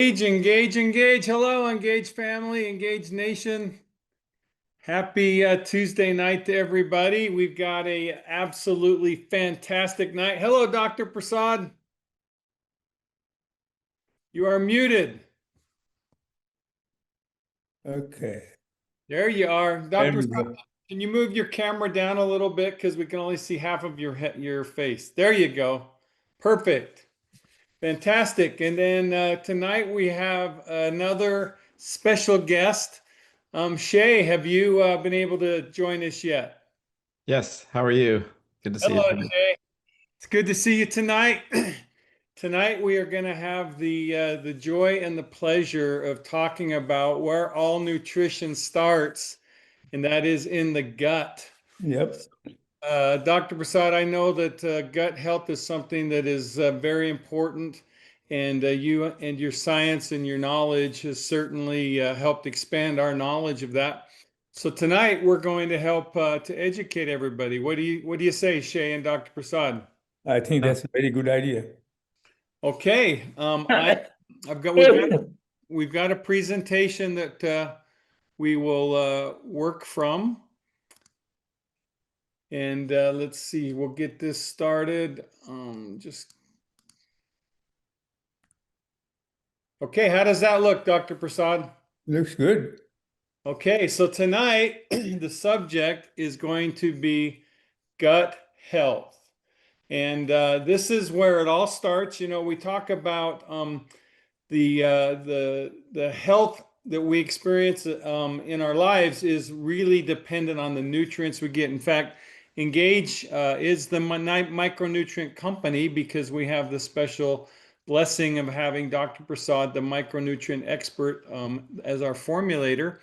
Engage, engage, engage. Hello, Engage family, Engage Nation. Happy Tuesday night to everybody. We've got a absolutely fantastic night. Hello, Dr. Prasad. You are muted. Okay. There you are. There Dr. we Prasad, go. can you move your camera down a little bit because we can only see half of your face. There you go. Perfect. Fantastic. And then tonight we have another special guest. Shay, have you been able to join us yet? Yes, how are you? Good to see you Hello, tonight. Shay. It's good to see you tonight. Tonight we are going to have the joy and the pleasure of talking about where all nutrition starts, and that is in the gut. Yep. Dr. Prasad, I know that gut health is something that is very important, and you and your science and your knowledge has certainly helped expand our knowledge of that. So tonight we're going to help to educate everybody. What do you say, Shay and Dr. Prasad? I think Yeah. that's a very good idea. Okay, I've got we've got a presentation that we will work from. And let's see, we'll get this started. Okay, how does that look, Dr. Prasad? Looks good. Okay, so tonight the subject is going to be gut health. And this is where it all starts. You know, we talk about the health that we experience in our lives is really dependent on the nutrients we get. In fact, Engage is the micronutrient company because we have the special blessing of having Dr. Prasad, the micronutrient expert, as our formulator.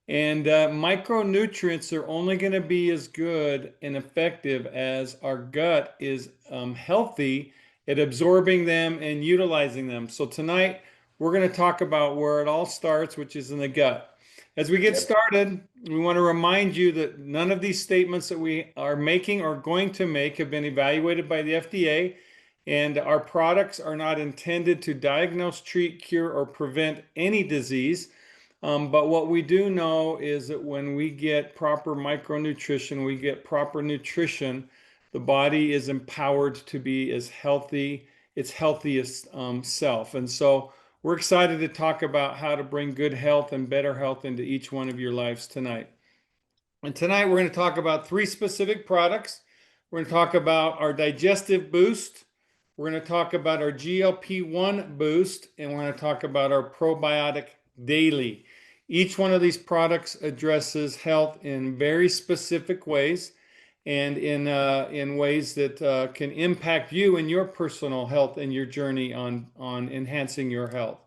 And micronutrients are only going to be as good and effective as our gut is healthy at absorbing them and utilizing them. So tonight we're going to talk about where it all starts, which is in the gut. As we get Yep. started, we want to remind you that none of these statements that we are making or going to make have been evaluated by the FDA, and our products are not intended to diagnose, treat, cure, or prevent any disease. But what we do know is that when we get proper micronutrition, we get proper nutrition, the body is empowered to be as healthy, its healthiest self. And so we're excited to talk about how to bring good health and better health into each one of your lives tonight. And tonight we're going to talk about three specific products. We're going to talk about our Digestive Boost. We're going to talk about our GLP-1 Boost, and we're going to talk about our Probiotic Daily. Each one of these products addresses health in very specific ways and in ways that can impact you and your personal health and your journey on enhancing your health.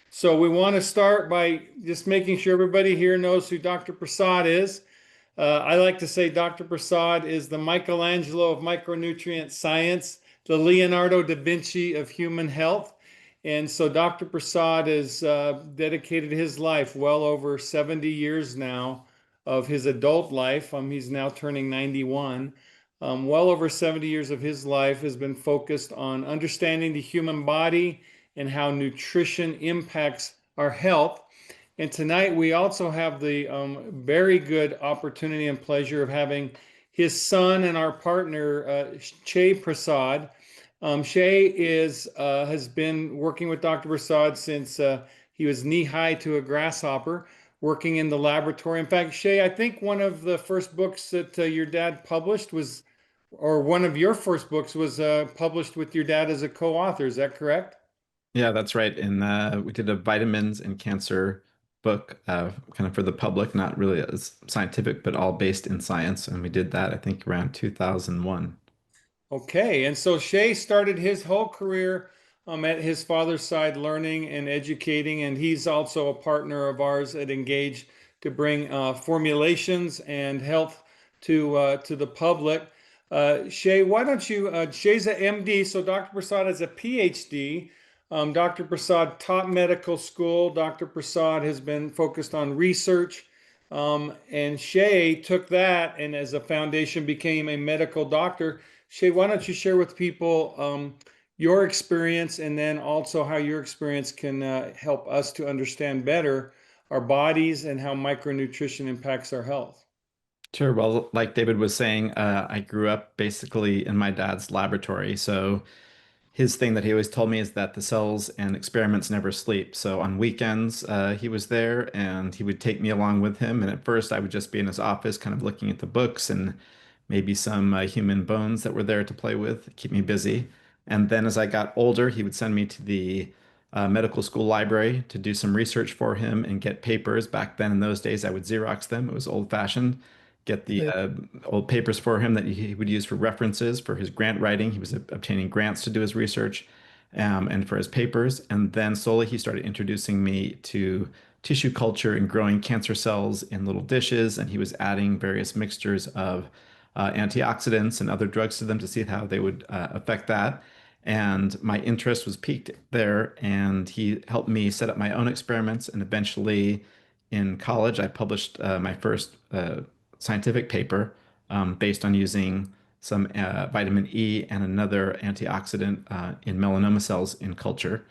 So we want to start by just making sure everybody here knows who Dr. Prasad is. I like to say Dr. Prasad is the Michelangelo of micronutrient science, the Leonardo da Vinci of human health. And so Dr. Prasad has dedicated his life, well over 70 years now of his adult life. He's now turning 91. Well over 70 years of his life has been focused on understanding the human body and how nutrition impacts our health. And tonight we also have the very good opportunity and pleasure of having his son and our partner, Shay Prasad. Shay has been working with Dr. Prasad since he was knee-high to a grasshopper, working in the laboratory. In fact, Shay, I think one of the first books that your dad published was, or one of your first books was published with your dad as a co-author. Is that correct? Yeah, that's right. And we did a vitamins and cancer book, kind of for the public, not really as scientific, but all based in science. And we did that, I think, around 2001. Okay, and so Shay started his whole career at his father's side, learning and educating, and he's also a partner of ours at Engage to bring formulations and health to the public. Shay, why don't you? Shay's an MD, so Dr. Prasad is a PhD. Dr. Prasad taught medical school. Dr. Prasad has been focused on research. And Shay took that and as a foundation became a medical doctor. Shay, why don't you share with people your experience, and then also how your experience can help us to understand better our bodies and how micronutrition impacts our health. Sure. Well, like David was saying, I grew up basically in my dad's laboratory. So his thing that he always told me is that the cells and experiments never sleep. So on weekends, he was there and he would take me along with him. And at first, I would just be in his office, kind of looking at the books and maybe some human bones that were there to play with, keep me busy. And then as I got older, he would send me to the medical school library to do some research for him and get papers. Back then, in those days, I would Xerox them. It was old-fashioned. Get the Yeah. old papers for him that he would use for references for his grant writing. He was obtaining grants to do his research and for his papers. And then slowly he started introducing me to tissue culture and growing cancer cells in little dishes. And he was adding various mixtures of antioxidants and other drugs to them to see how they would affect that. And my interest was piqued there. And he helped me set up my own experiments. And eventually in college, I published my first scientific paper based on using some vitamin E and another antioxidant in melanoma cells in culture.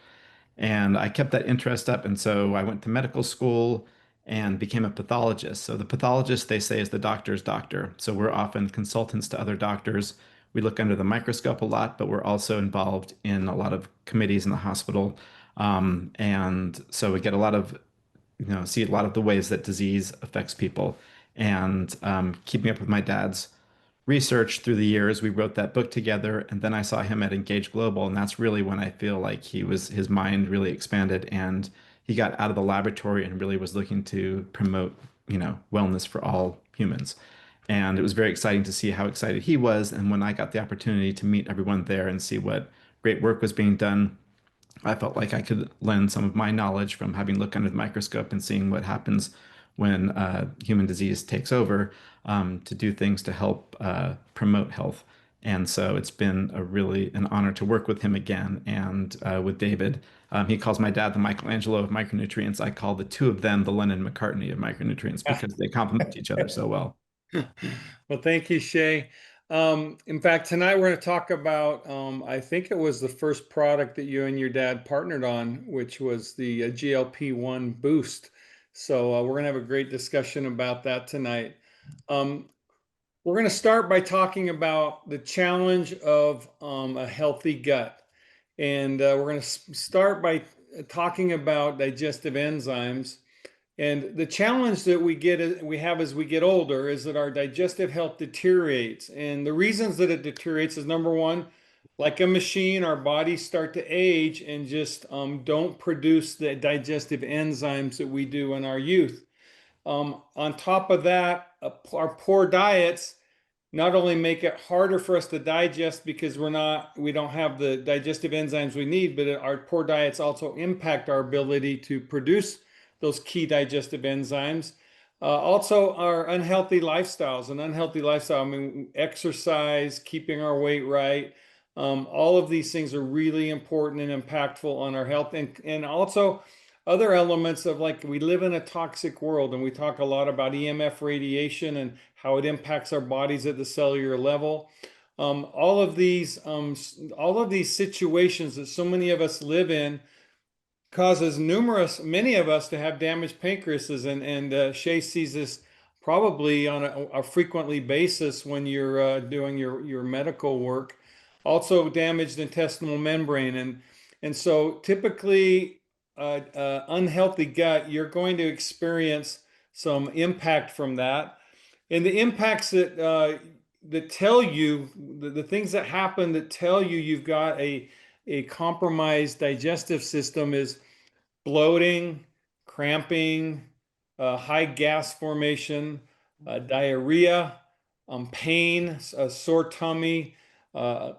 And I kept that interest up. And so I went to medical school and became a pathologist. So the pathologist, they say, is the doctor's doctor. So we're often consultants to other doctors. We look under the microscope a lot, but we're also involved in a lot of committees in the hospital. And so we get a lot of, see a lot of the ways that disease affects people. And keeping up with my dad's research through the years, we wrote that book together. And then I saw him at Engage Global, and that's really when I feel like his mind really expanded, and he got out of the laboratory and really was looking to promote, wellness for all humans. And it was very exciting to see how excited he was. And when I got the opportunity to meet everyone there and see what great work was being done, I felt like I could lend some of my knowledge from having looked under the microscope and seeing what happens when human disease takes over, to do things to help promote health. And so it's been an honor to work with him again and with David. He calls my dad the Michelangelo of micronutrients. I call the two of them the Lennon McCartney of micronutrients because they complement each other so well. Well, thank you, Shay. In fact, tonight we're going to talk about, I think it was the first product that you and your dad partnered on, which was the GLP-1 Boost. So we're going to have a great discussion about that tonight. Um, we're going to start by talking about the challenge of a healthy gut. And we're going to start by talking about digestive enzymes. And the challenge that we have as we get older is that our digestive health deteriorates. And the reasons that it deteriorates is, number one, like a machine, our bodies start to age and just don't produce the digestive enzymes that we do in our youth. On top of that, our poor diets not only make it harder for us to digest because we don't have the digestive enzymes we need, but our poor diets also impact our ability to produce those key digestive enzymes. Also, our unhealthy lifestyles. An unhealthy lifestyle, I mean, exercise, keeping our weight right. All of these things are really important and impactful on our health. And also other elements of, like, we live in a toxic world, and we talk a lot about EMF radiation and how it impacts our bodies at the cellular level. All of these situations that so many of us live in causes many of us to have damaged pancreases, and Shay sees this probably on a frequently basis when you're doing your medical work. Also, damaged intestinal membrane, and so typically unhealthy gut, you're going to experience some impact from that, and the impacts that tell you the things that happen that tell you you've got a compromised digestive system is bloating, cramping, high gas formation, diarrhea, pain, a sore tummy. Uh,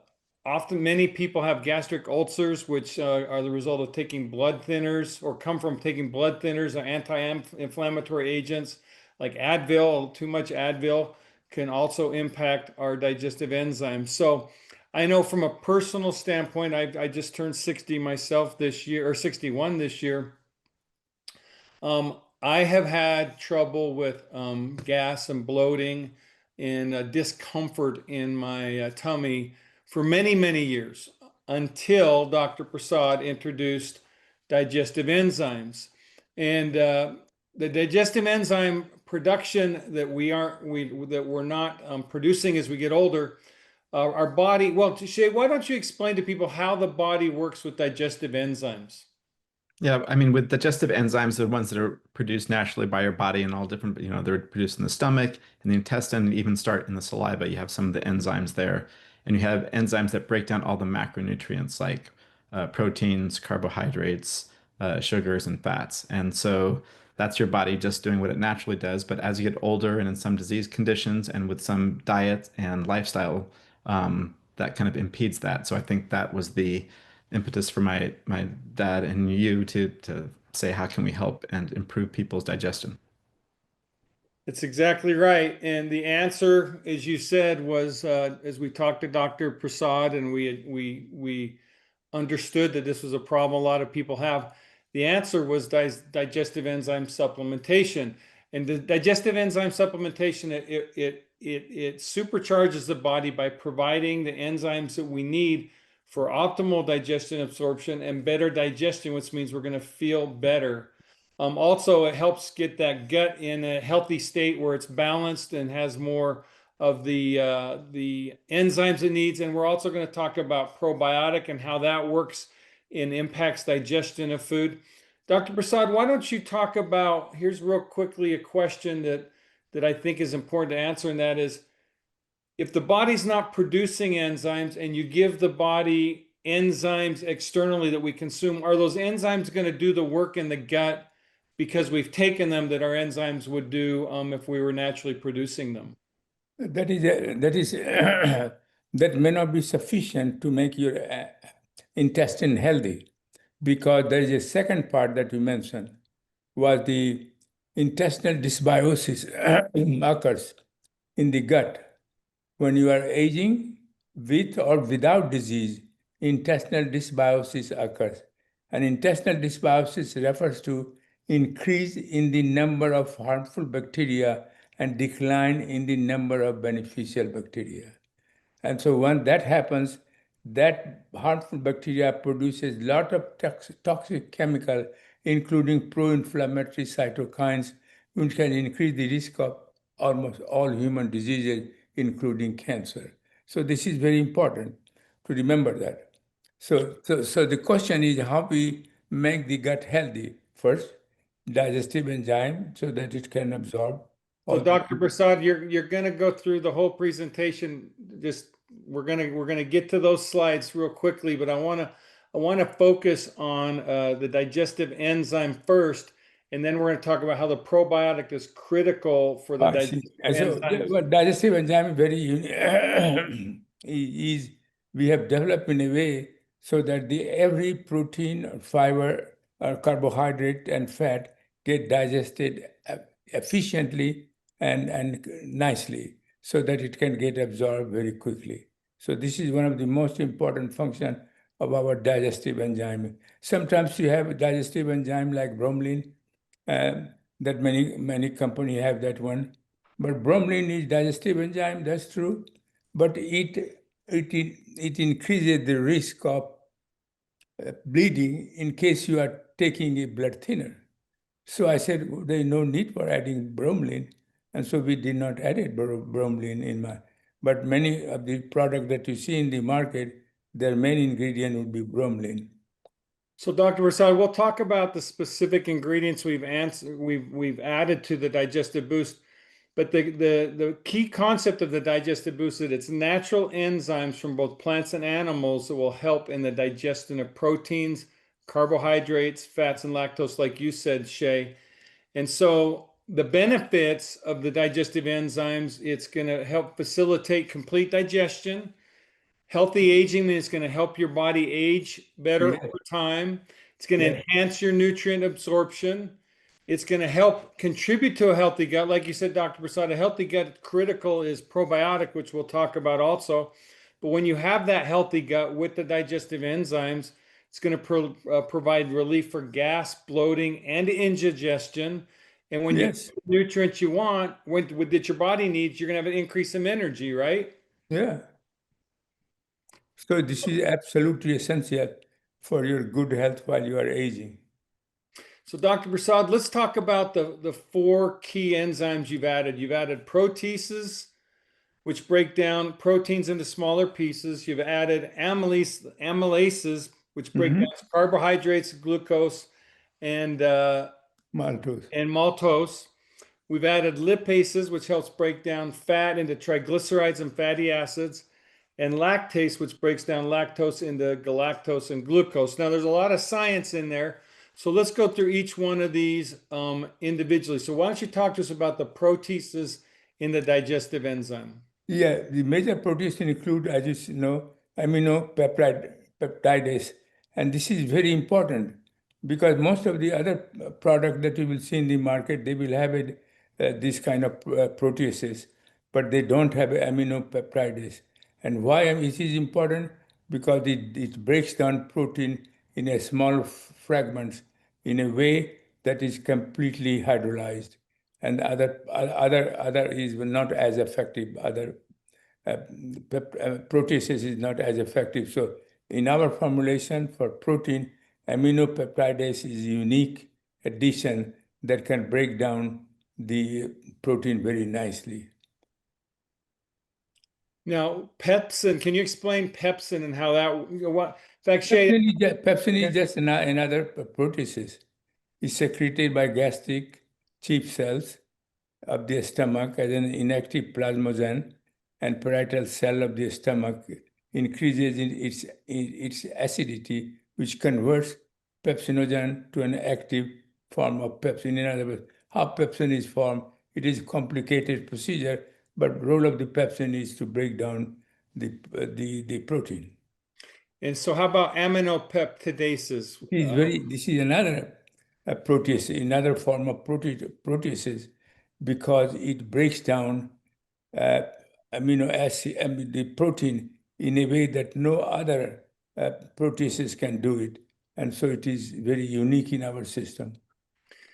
Often, many people have gastric ulcers, which are the result of taking blood thinners or come from taking blood thinners or anti-inflammatory agents like Advil. Too much Advil can also impact our digestive enzymes. So I know from a personal standpoint, I just turned 60 myself this year, or 61 this year. I have had trouble with gas and bloating and discomfort in my tummy for many, many years. until Dr. Prasad introduced digestive enzymes. And the digestive enzyme production that we're not producing as we get older, our body. Well, Shay, why don't you explain to people how the body works with digestive enzymes? Yeah, I mean, with digestive enzymes, the ones that are produced naturally by your body and all different, they're produced in the stomach, in the intestine, and even start in the saliva. You have some of the enzymes there. And you have enzymes that break down all the macronutrients like proteins, carbohydrates, sugars, and fats. And so that's your body just doing what it naturally does. But as you get older and in some disease conditions and with some diet and lifestyle, that kind of impedes that. So I think that was the impetus for my dad and you to say how can we help and improve people's digestion. That's exactly right. And the answer, as you said, was as we talked to Dr. Prasad and we understood that this was a problem a lot of people have. The answer was digestive enzyme supplementation. And the digestive enzyme supplementation, it supercharges the body by providing the enzymes that we need for optimal digestion absorption and better digestion, which means we're going to feel better. Also, it helps get that gut in a healthy state where it's balanced and has more of the enzymes it needs. And we're also going to talk about probiotic and how that works and impacts digestion of food. Dr. Prasad, why don't you talk about, here's real quickly a question that I think is important to answer, and that is, if the body's not producing enzymes and you give the body enzymes externally that we consume, are those enzymes going to do the work in the gut because we've taken them that our enzymes would do if we were naturally producing them? That may not be sufficient to make your intestine healthy, because there is a second part that you mentioned, was the intestinal dysbiosis occurs in the gut. When you are aging, with or without disease, intestinal dysbiosis occurs. And intestinal dysbiosis refers to increase in the number of harmful bacteria and decline in the number of beneficial bacteria. And so when that happens, that harmful bacteria produces a lot of toxic chemical, including pro-inflammatory cytokines, which can increase the risk of almost all human diseases, including cancer. So this is very important to remember that. So the question is how we make the gut healthy. First, digestive enzyme so that it can absorb. So, Dr. Prasad, you're going to go through the whole presentation. Just we're gonna get to those slides real quickly, but I want to focus on the digestive enzyme first, and then we're going to talk about how the probiotic is critical for the digestive enzymes. So, digestive enzyme is very unique. We have developed in a way so that every protein, fiber, carbohydrate, and fat get digested efficiently and nicely, so that it can get absorbed very quickly. So this is one of the most important functions of our digestive enzyme. Sometimes you have a digestive enzyme like bromelain, that many companies have that one. But bromelain is digestive enzyme, that's true. But it increases the risk of bleeding in case you are taking a blood thinner. So I said, there is no need for adding bromelain. And so we did not add it, bromelain in my, but many of the products that you see in the market, their main ingredient would be bromelain. So, Dr. Prasad, we'll talk about the specific ingredients we've added to the Digestive Boost. But the key concept of the Digestive Boost is that it's natural enzymes from both plants and animals that will help in the digestion of proteins, carbohydrates, fats, and lactose, like you said, Shay. And so the benefits of the digestive enzymes, it's going to help facilitate complete digestion. Healthy aging is going to help your body age better over time. It's going to enhance your nutrient absorption. It's going to help contribute to a healthy gut. Like you said, Dr. Prasad, a healthy gut critical is probiotic, which we'll talk about also. But when you have that healthy gut with the digestive enzymes, it's going to provide relief for gas, bloating, and indigestion. And when you get the nutrients you want, that your body needs, you're going to have an increase in energy, right? Yeah. So this is absolutely essential for your good health while you are aging. So, Dr. Prasad, let's talk about the four key enzymes you've added. You've added proteases, which break down proteins into smaller pieces. You've added amylases, which break down carbohydrates, glucose, and Maltose. maltose. We've added lipases, which helps break down fat into triglycerides and fatty acids, and lactase, which breaks down lactose into galactose and glucose. Now, there's a lot of science in there, so let's go through each one of these individually. So why don't you talk to us about the proteases in the digestive enzyme? Yeah, the major proteins include, as you know, peptidase, and this is very important because most of the other product that you will see in the market, they will have this kind of proteases, but they don't have aminopeptidase. And why it is important? Because it breaks down protein in a small fragments in a way that is completely hydrolyzed, and other is not as effective. Other proteases is not as effective. So in our formulation for protein, aminopeptidase is a unique addition that can break down the protein very nicely. Now, pepsin, can you explain pepsin and how that, what, in fact, Shay, Pepsin is just another proteases. It's secreted by gastric chief cells of the stomach as an inactive plasmogen, and parietal cell of the stomach increases in its acidity, which converts pepsinogen to an active form of pepsin. In other words, how pepsin is formed, it is a complicated procedure, but role of the pepsin is to break down the protein. and so how about aminopeptidases? This is another protease, another form of proteases, because it breaks down amino acid, the protein in a way that no other proteases can do it. And so it is very unique in our system,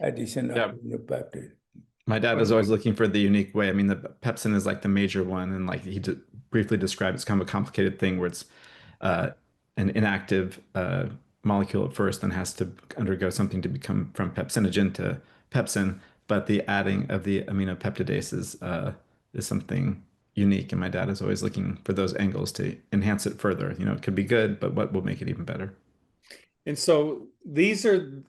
addition of aminopeptide. My dad is always looking for the unique way. I mean, the pepsin is like the major one, and like he briefly described, it's kind of a complicated thing where it's an inactive molecule at first, and has to undergo something to become from pepsinogen to pepsin. But the adding of the aminopeptidases is something unique, and my dad is always looking for those angles to enhance it further. You know, it could be good, but what will make it even better? And so these are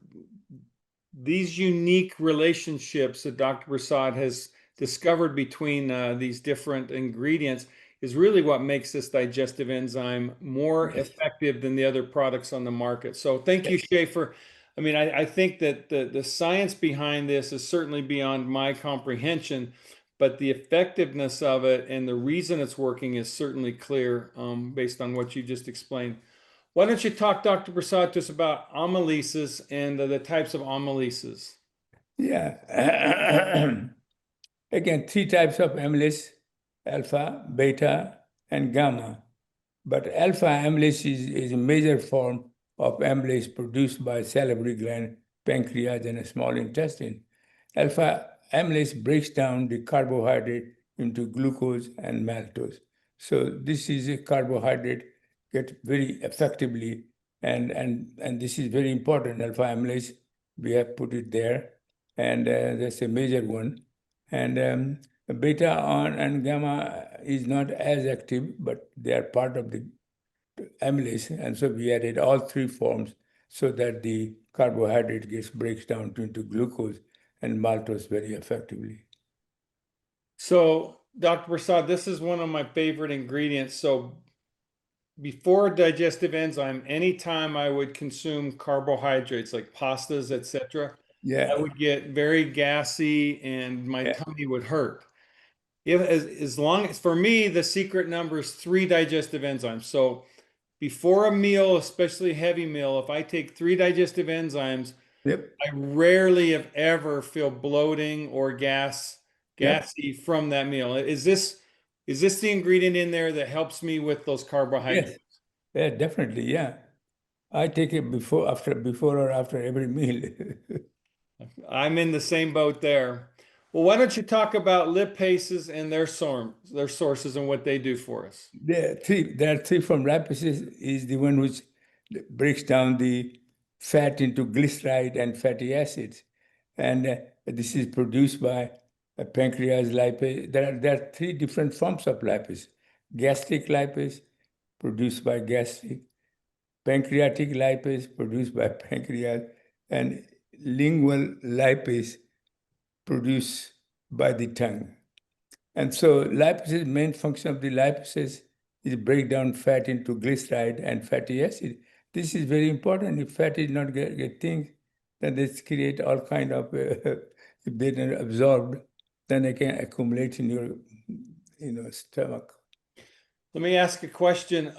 these unique relationships that Dr. Prasad has discovered between these different ingredients is really what makes this digestive enzyme more effective than the other products on the market. So thank you, Schaefer. I mean, I think that the science behind this is certainly beyond my comprehension, but the effectiveness of it and the reason it's working is certainly clear based on what you just explained. Why don't you talk, Dr. Prasad, to us about amylases and the types of amylases? Yeah. Again, three types of amylase: alpha, beta, and gamma. But alpha amylase is a major form of amylase produced by salivary gland, pancreas, and a small intestine. Alpha amylase breaks down the carbohydrate into glucose and maltose. So this is a carbohydrate get very effectively, and this is very important. Alpha amylase, we have put it there, and that's a major one. And beta on and gamma is not as active, but they are part of the amylase, and so we added all three forms so that the carbohydrate breaks down into glucose and maltose very effectively. So, Dr. Prasad, this is one of my favorite ingredients. So, before digestive enzyme, anytime I would consume carbohydrates like pastas, etc., I would get very gassy and my tummy would hurt. As long as, for me, the secret number is 3 digestive enzymes. So before a meal, especially heavy meal, if I take 3 digestive enzymes, I rarely if ever feel bloating or gassy from that meal. Is this the ingredient in there that helps me with those carbohydrates? Yeah, definitely. Yeah, I take it before or after every meal. I'm in the same boat there. Well, why don't you talk about lipases and their sources and what they do for us? There are three forms. Lipases is the one which breaks down the fat into glyceride and fatty acids. And this is produced by pancreas lipase. There are three different forms of lipase. Gastric lipase, produced by gastric. Pancreatic lipase, produced by pancreas. And lingual lipase, produced by the tongue. And so lipases, main function of the lipases is break down fat into glyceride and fatty acid. This is very important. If fat is not get things, then this create all kind of, if they're not absorbed, then they can accumulate in your stomach. Let me ask a question.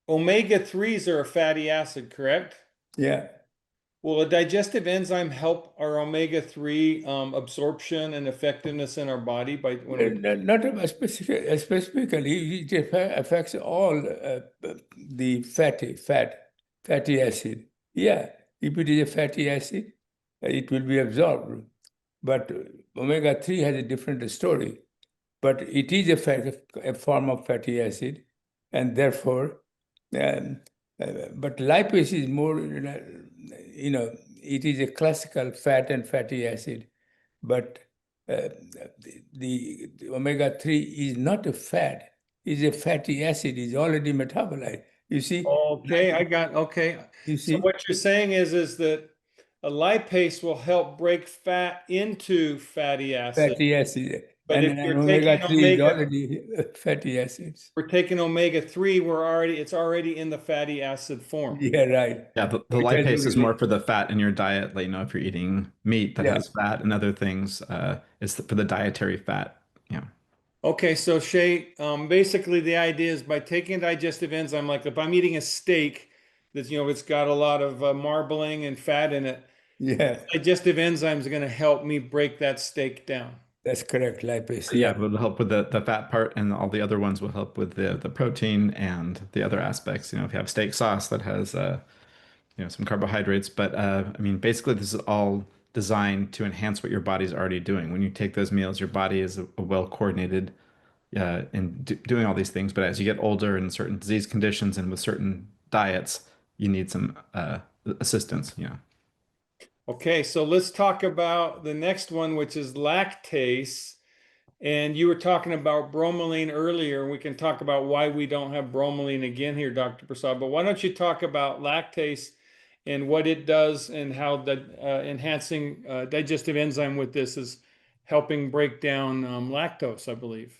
Omega-3s are a fatty acid, correct? Yeah. Will a digestive enzyme help our omega-3 absorption and effectiveness in our body by when we Not specifically, it affects all the fatty acid. Yeah, if it is a fatty acid, it will be absorbed. But omega-3 has a different story. But it is a form of fatty acid, and therefore, but lipase is more, it is a classical fat and fatty acid. But the omega-3 is not a fat, it's a fatty acid, it's already metabolized. You see? Okay, okay. You So see? what you're saying is that a lipase will help break fat into fatty acid. Fatty acid. But And if an you're taking omega-3 is already fatty acids. we're taking omega-3, it's already in the fatty acid form. Yeah, right. Yeah, the It has lipase is more already, for the fat in your diet. Like, if you're eating meat that yeah. has fat and other things, it's for the dietary fat. Yeah. Okay, so Shay, basically the idea is by taking a digestive enzyme, like if I'm eating a steak that's, it's got a lot of marbling and fat in it, Yeah, digestive enzymes are going to help me break that steak down. that's correct. Lipase, Yeah, yeah. it will help with the fat part, and all the other ones will help with the protein and the other aspects. If you have steak sauce that has some carbohydrates, but I mean, basically, this is all designed to enhance what your body's already doing. When you take those meals, your body is a well coordinated in doing all these things. But as you get older in certain disease conditions and with certain diets, you need some assistance. Okay, so let's talk about the next one, which is lactase. And you were talking about bromelain earlier, and we can talk about why we don't have bromelain again here, Dr. Prasad. But why don't you talk about lactase and what it does and how the enhancing digestive enzyme with this is helping break down lactose, I believe.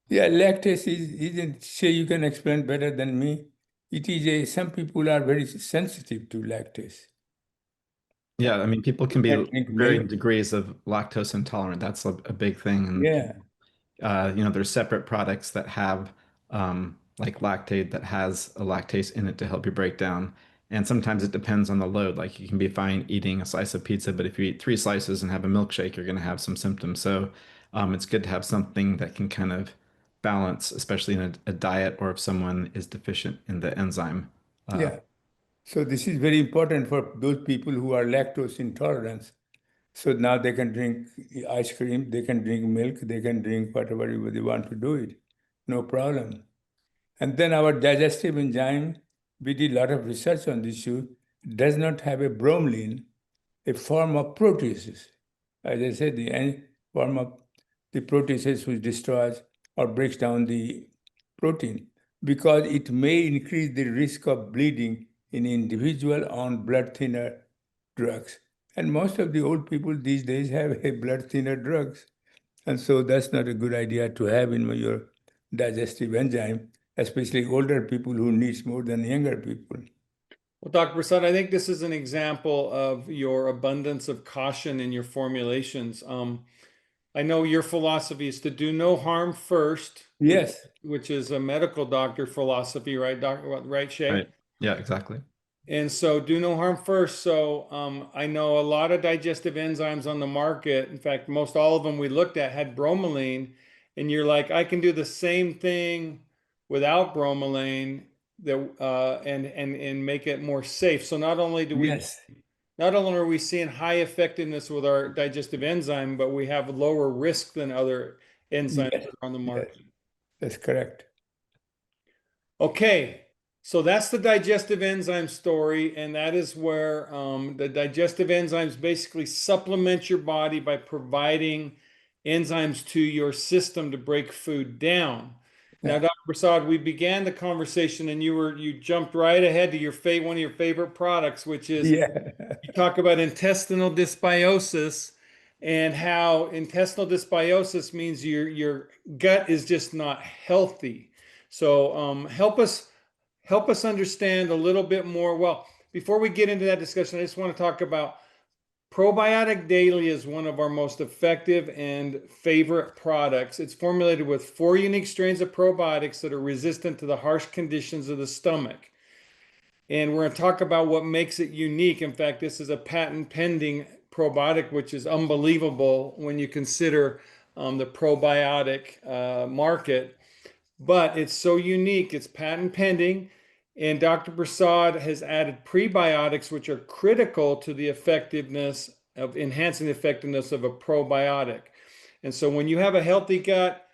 Yeah, lactase isn't, say you can explain better than me. It is some people are very sensitive to lactase. Yeah, I mean, people can be Can't drink varying milk. degrees of lactose intolerant. That's a big thing. And Yeah, there's separate products that have like lactate that has a lactase in it to help you break down. And sometimes it depends on the load. Like, you can be fine eating a slice of pizza, but if you eat 3 slices and have a milkshake, you're going to have some symptoms. So it's good to have something that can kind of balance, especially in a diet or if someone is deficient in the enzyme. yeah. So this is very important for those people who are lactose intolerant. So now they can drink ice cream, they can drink milk, they can drink whatever they want to do it. No problem. And then our digestive enzyme, we did a lot of research on this issue, does not have a bromelain, a form of proteases. As I said, the form of the proteases which destroys or breaks down the protein because it may increase the risk of bleeding in individual on blood thinner drugs. And most of the old people these days have a blood thinner drugs. And so that's not a good idea to have in your digestive enzyme, especially older people who needs more than younger people. Well, Dr. Prasad, I think this is an example of your abundance of caution in your formulations. I know your philosophy is to do no harm first, Yes, which is a medical doctor philosophy, right, Doctor? Right, Shay? Right. Yeah, exactly. And so do no harm first. So I know a lot of digestive enzymes on the market. In fact, most all of them we looked at had bromelain. And you're like, I can do the same thing without bromelain that and make it more safe. So not only do we yes. not only are we seeing high effectiveness with our digestive enzyme, but we have lower risk than other enzymes Yes, that are on the yes, market. that's correct. Okay, so that's the digestive enzyme story, and that is where the digestive enzymes basically supplement your body by providing enzymes to your system to break food down. Now, Yeah. Dr. Prasad, we began the conversation, and you jumped right ahead to your one of your favorite products, which is Yeah. you talk about intestinal dysbiosis and how intestinal dysbiosis means your gut is just not healthy. So help us understand a little bit more. Well, before we get into that discussion, I just want to talk about Probiotic Daily is one of our most effective and favorite products. It's formulated with 4 unique strains of probiotics that are resistant to the harsh conditions of the stomach. And we're going to talk about what makes it unique. In fact, this is a patent pending probiotic, which is unbelievable when you consider the probiotic market. But it's so unique, it's patent pending. And Dr. Prasad has added prebiotics, which are critical to the effectiveness of enhancing the effectiveness of a probiotic. And so when you have a healthy gut,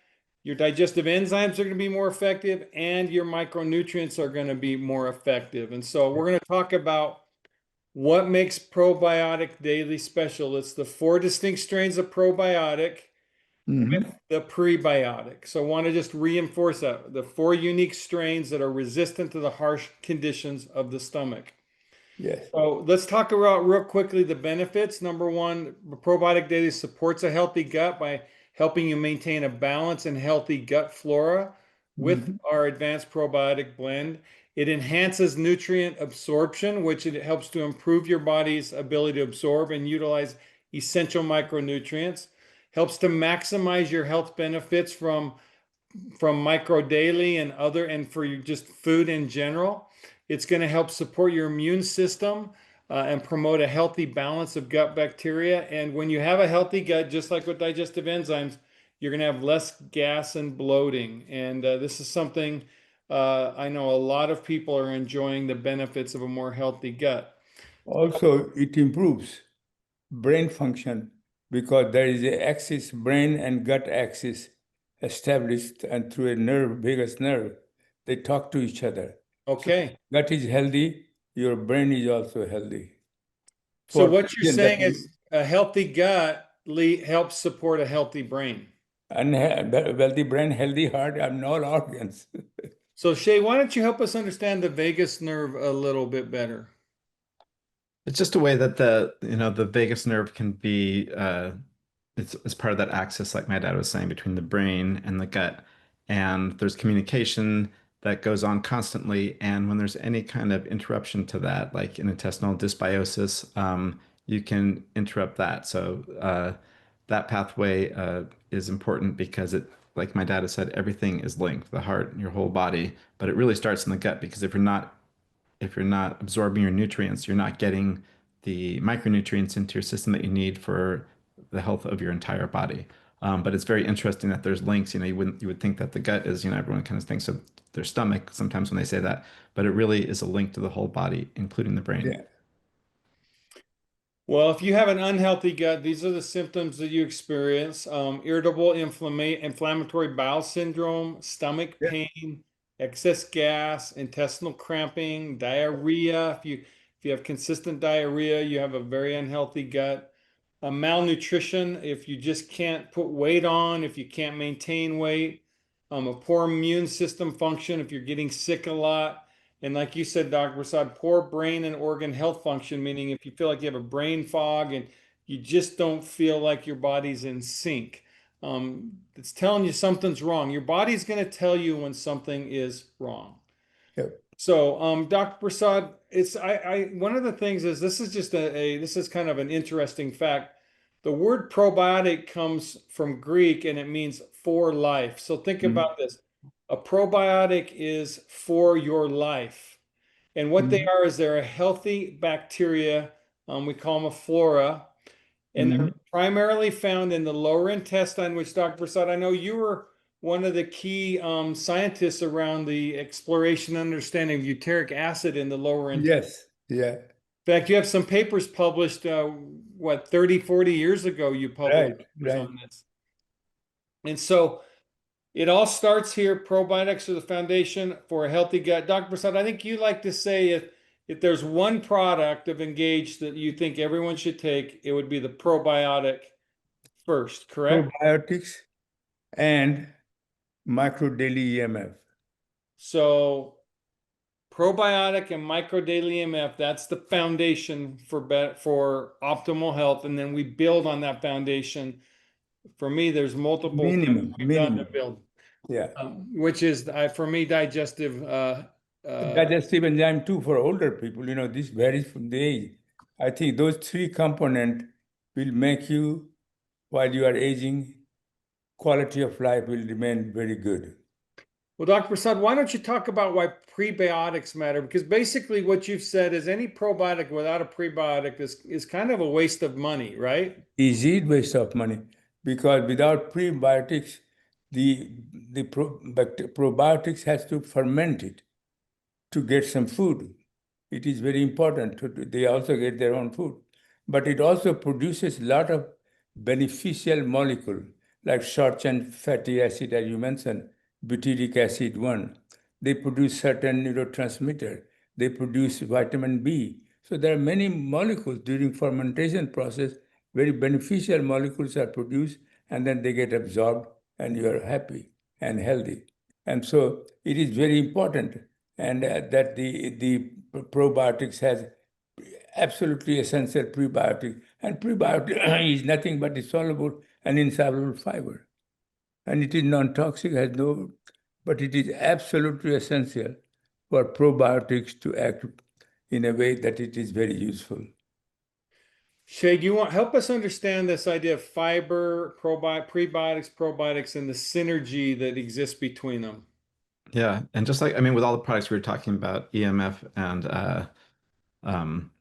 your digestive enzymes are going to be more effective and your micronutrients are going to be more effective. And so we're going to talk about what makes Probiotic Daily special. It's the 4 distinct strains of probiotic with Mhm. the prebiotic. So I want to just reinforce that the 4 unique strains that are resistant to the harsh conditions of the stomach. Yes. So let's talk about real quickly the benefits. Number one, Probiotic Daily supports a healthy gut by helping you maintain a balanced and healthy gut flora with Mhm. our advanced probiotic blend. It enhances nutrient absorption, which it helps to improve your body's ability to absorb and utilize essential micronutrients. Helps to maximize your health benefits from Micro Daily and other, and for just food in general. It's going to help support your immune system and promote a healthy balance of gut bacteria. And when you have a healthy gut, just like with digestive enzymes, you're going to have less gas and bloating. And this is something I know a lot of people are enjoying the benefits of a more healthy gut. Also, it improves brain function because there is a axis, brain and gut axis established, and through a nerve, vagus nerve, they talk to each other. So Okay. gut is healthy, your brain is also healthy. So For what you're that saying is a healthy gut helps support a healthy brain. wealthy brain, healthy heart, and all organs. So Shay, why don't you help us understand the vagus nerve a little bit better? It's just a way that the vagus nerve can be it's part of that axis, like my dad was saying, between the brain and the gut. And there's communication that goes on constantly. And when there's any kind of interruption to that, like an intestinal dysbiosis, you can interrupt that. So that pathway is important because it, like my dad has said, everything is linked, the heart, your whole body, but it really starts in the gut because if you're not absorbing your nutrients, you're not getting the micronutrients into your system that you need for the health of your entire body. But it's very interesting that there's links. You would think that the gut is, everyone kind of thinks of their stomach sometimes when they say that, but it really is a link to the whole body, including the brain. Yeah. Well, if you have an unhealthy gut, these are the symptoms that you experience: irritable, inflammatory bowel syndrome, stomach Yeah. pain, excess gas, intestinal cramping, diarrhea. If you have consistent diarrhea, you have a very unhealthy gut. Malnutrition, if you just can't put weight on, if you can't maintain weight. A poor immune system function, if you're getting sick a lot. And like you said, Dr. Prasad, poor brain and organ health function, meaning if you feel like you have a brain fog and you just don't feel like your body's in sync. It's telling you something's wrong. Your body's going to tell you when something is wrong. Yeah. So, Dr. Prasad, one of the things is this is just this is kind of an interesting fact. The word probiotic comes from Greek and it means for life. So think Mhm. about this. A probiotic is for your life. And what they Mhm. are is they're a healthy bacteria. We call them a flora. And they're Mhm. primarily found in the lower intestine, which Dr. Prasad, I know you were one of the key scientists around the exploration and understanding of butyric acid in the lower intestine. Yes. Yeah. In fact, you have some papers published, 30, 40 years ago, you published Right, papers right. on this. And so it all starts here. Probiotics are the foundation for a healthy gut. Dr. Prasad, I think you like to say if there's one product of Engage that you think everyone should take, it would be the probiotic first, correct? Probiotics and micro daily EMF. So probiotic and micro daily EMF, that's the foundation for optimal health. And then we build on that foundation. For me, there's multiple things we've done to Minimum. build, Yeah. which is for me, digestive. Digestive enzyme too for older people, this varies from the age. I think those three components will make you, while you are aging, quality of life will remain very good. Well, Dr. Prasad, why don't you talk about why prebiotics matter? Because basically what you've said is any probiotic without a prebiotic is kind of a waste of money, right? Easy waste of money, because without prebiotics, probiotics has to ferment it to get some food. It is very important. They also get their own food. But it also produces a lot of beneficial molecule, like short-chain fatty acid, as you mentioned, butyric acid 1. They produce certain neurotransmitter. They produce vitamin B. So there are many molecules during fermentation process, very beneficial molecules are produced, and then they get absorbed, and you are happy and healthy. And so it is very important, and that the probiotics has absolutely essential prebiotic, and prebiotic is nothing but a soluble and insoluble fiber, and it is non-toxic, has no, but it is absolutely essential for probiotics to act in a way that it is very useful. Shay, do you want help us understand this idea of fiber, prebiotics, probiotics, and the synergy that exists between them? Yeah, and just like, I mean, with all the products we were talking about, EMF and um,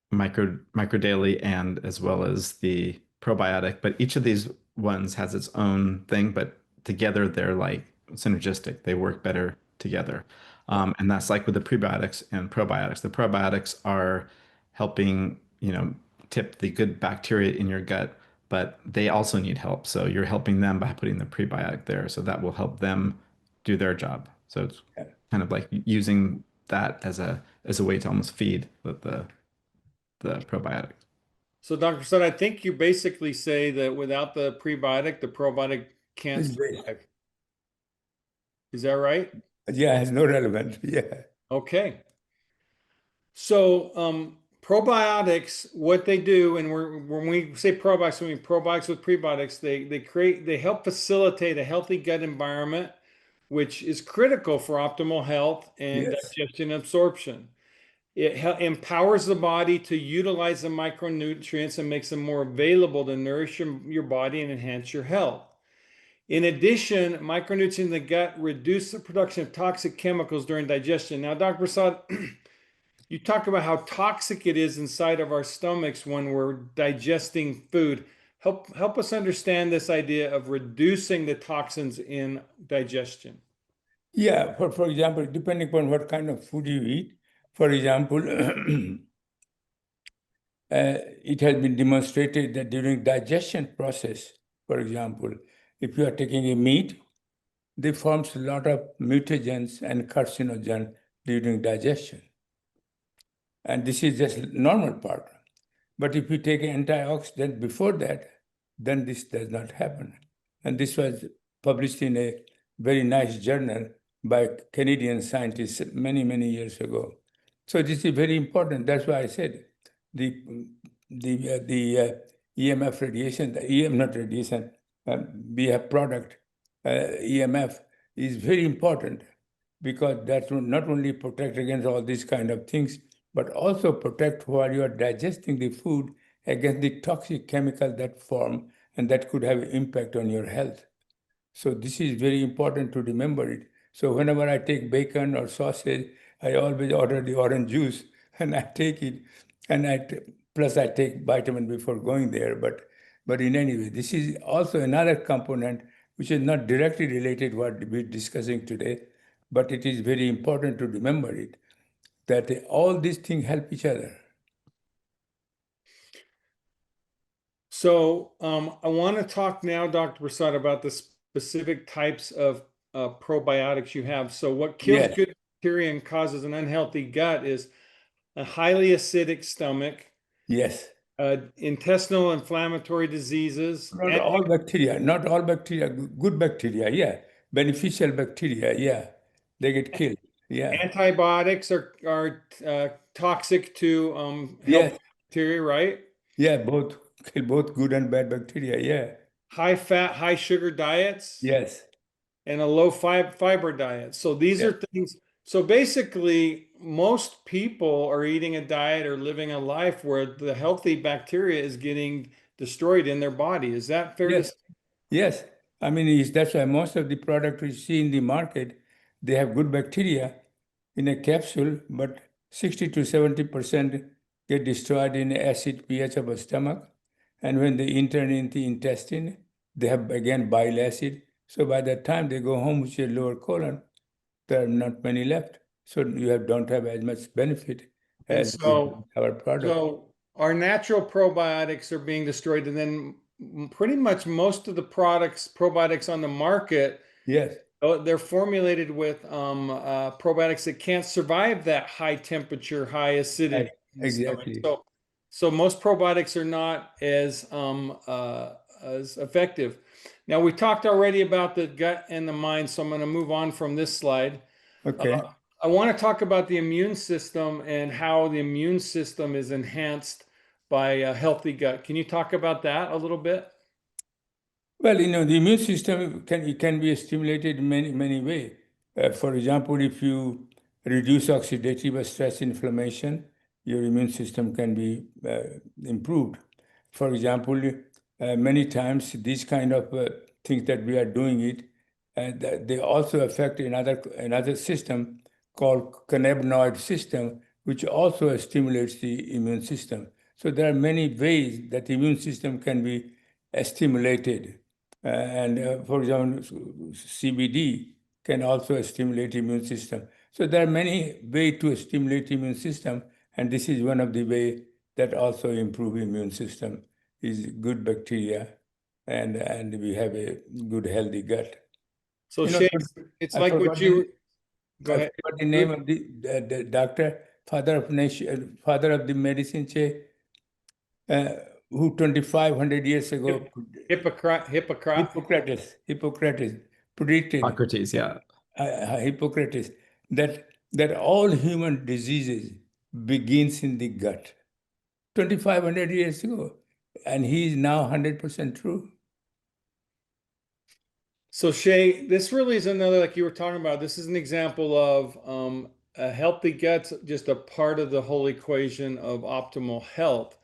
micro daily, and as well as the probiotic, but each of these ones has its own thing, but together they're like synergistic. They work better together. And that's like with the prebiotics and probiotics. The probiotics are helping, tip the good bacteria in your gut, but they also need help. So you're helping them by putting the prebiotic there. So that will help them do their job. So it's kind of like using that as a way to almost feed the probiotic. So, Dr. Prasad, I think you basically say that without the probiotic can't survive. Is that right? Yeah, it's no relevant. Yeah. Okay. So probiotics, what they do, and when we say probiotics, we mean probiotics with prebiotics. They help facilitate a healthy gut environment, which is critical for optimal health and Yes. digestion and absorption. It empowers the body to utilize the micronutrients and makes them more available to nourish your body and enhance your health. In addition, micronutrients in the gut reduce the production of toxic chemicals during digestion. Now, Dr. Prasad, you talk about how toxic it is inside of our stomachs when we're digesting food. Help us understand this idea of reducing the toxins in digestion. Yeah, for example, depending upon what kind of food you eat, for example, it has been demonstrated that during digestion process, for example, if you are taking a meat, they forms a lot of mutagens and carcinogen during digestion. And this is just normal part. But if you take antioxidant before that, then this does not happen. And this was published in a very nice journal by Canadian scientists many, many years ago. So this is very important. That's why I said the EMF radiation, the EM not radiation, we have product EMF is very important, because that will not only protect against all these kind of things, but also protect while you are digesting the food against the toxic chemical that form and that could have impact on your health. So this is very important to remember it. So whenever I take bacon or sausage, I always order the orange juice and I take it, and plus I take vitamin before going there. But in any way, this is also another component which is not directly related to what we're discussing today, but it is very important to remember it, that all these things help each other. So I want to talk now, Dr. Prasad, about the specific types of probiotics you have. So what kills Yes, good bacteria and causes an unhealthy gut is a highly acidic stomach, yes. intestinal inflammatory diseases, Not all bacteria, not all bacteria, good bacteria, yeah. Beneficial bacteria, yeah. They get killed, yeah. antibiotics are toxic to healthy Yes, bacteria, right? yeah, both kill both good and bad bacteria, yeah. High fat, high sugar diets, Yes, and a low fiber diet. So these yeah, are things. So basically, most people are eating a diet or living a life where the healthy bacteria is getting destroyed in their body. Is that fair to say? yes, yes. I mean, that's why most of the product we see in the market, they have good bacteria in a capsule, but 60 to 70% get destroyed in acid pH of a stomach. And when they enter in the intestine, they have again bile acid. So by the time they go home with your lower colon, there are not many left. So don't have as much benefit And as we have with so, our product. so our natural probiotics are being destroyed, and then pretty much most of the probiotics on the market, Yes, they're formulated with probiotics that can't survive that high temperature, high acidity right, in the stomach. exactly. So most probiotics are not as effective. Now we talked already about the gut and the mind, so I'm going to move on from this slide. Okay. I want to talk about the immune system and how the immune system is enhanced by a healthy gut. Can you talk about that a little bit? Well, the immune system can be stimulated in many ways. For example, if you reduce oxidative stress inflammation, your immune system can be improved. For example, many times these kind of things that we are doing it, they also affect another system called cannabinoid system, which also stimulates the immune system. So there are many ways that the immune system can be stimulated. For example, CBD can also stimulate immune system. So there are many ways to stimulate immune system, and this is one of the way that also improve immune system is good bacteria, and we have a good healthy gut. So You know, Shay, it's I like what forgot the you go I ahead. forgot the name of the doctor, father of the medicine, uh, who 2,500 years ago Hippocrates predicted, Socrates, yeah. Hippocrates, that all human diseases begins in the gut. 2,500 years ago, and he is now 100% true. So Shay, this really is another, like you were talking about, this is an example of a healthy gut's just a part of the whole equation of optimal health.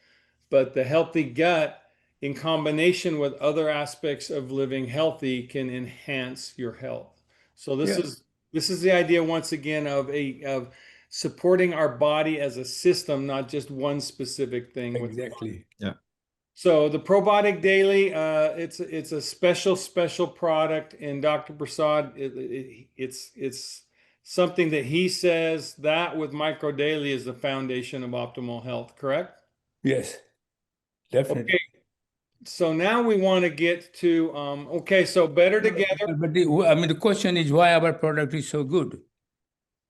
But the healthy gut, in combination with other aspects of living healthy, can enhance your health. So this Yeah, is the idea once again of supporting our body as a system, not just one specific thing with the body. exactly. Yeah. So the Probiotic Daily, it's a special product, and Dr. Prasad, it's something that he says that with Micro Daily is the foundation of optimal health, correct? Yes, definitely. Okay, so now we want to get to okay, so better together. But the question is why our product is so good?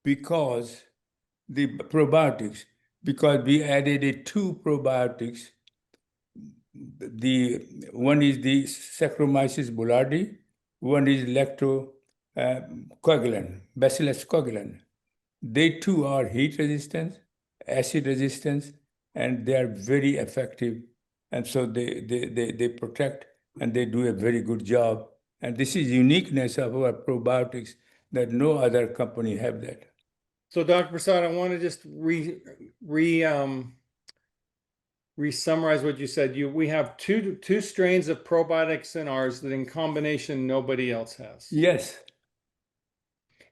Because the probiotics, because we added two probiotics. The one is the Saccharomyces boulardii, one is coagulant, Bacillus coagulant. They too are heat resistant, acid resistant, and they are very effective. And so they protect and they do a very good job. And this is uniqueness of our probiotics that no other company have that. So Dr. Prasad, I want to just re-summarize what you said. We have two strains of probiotics in ours that in combination nobody else has. Yes,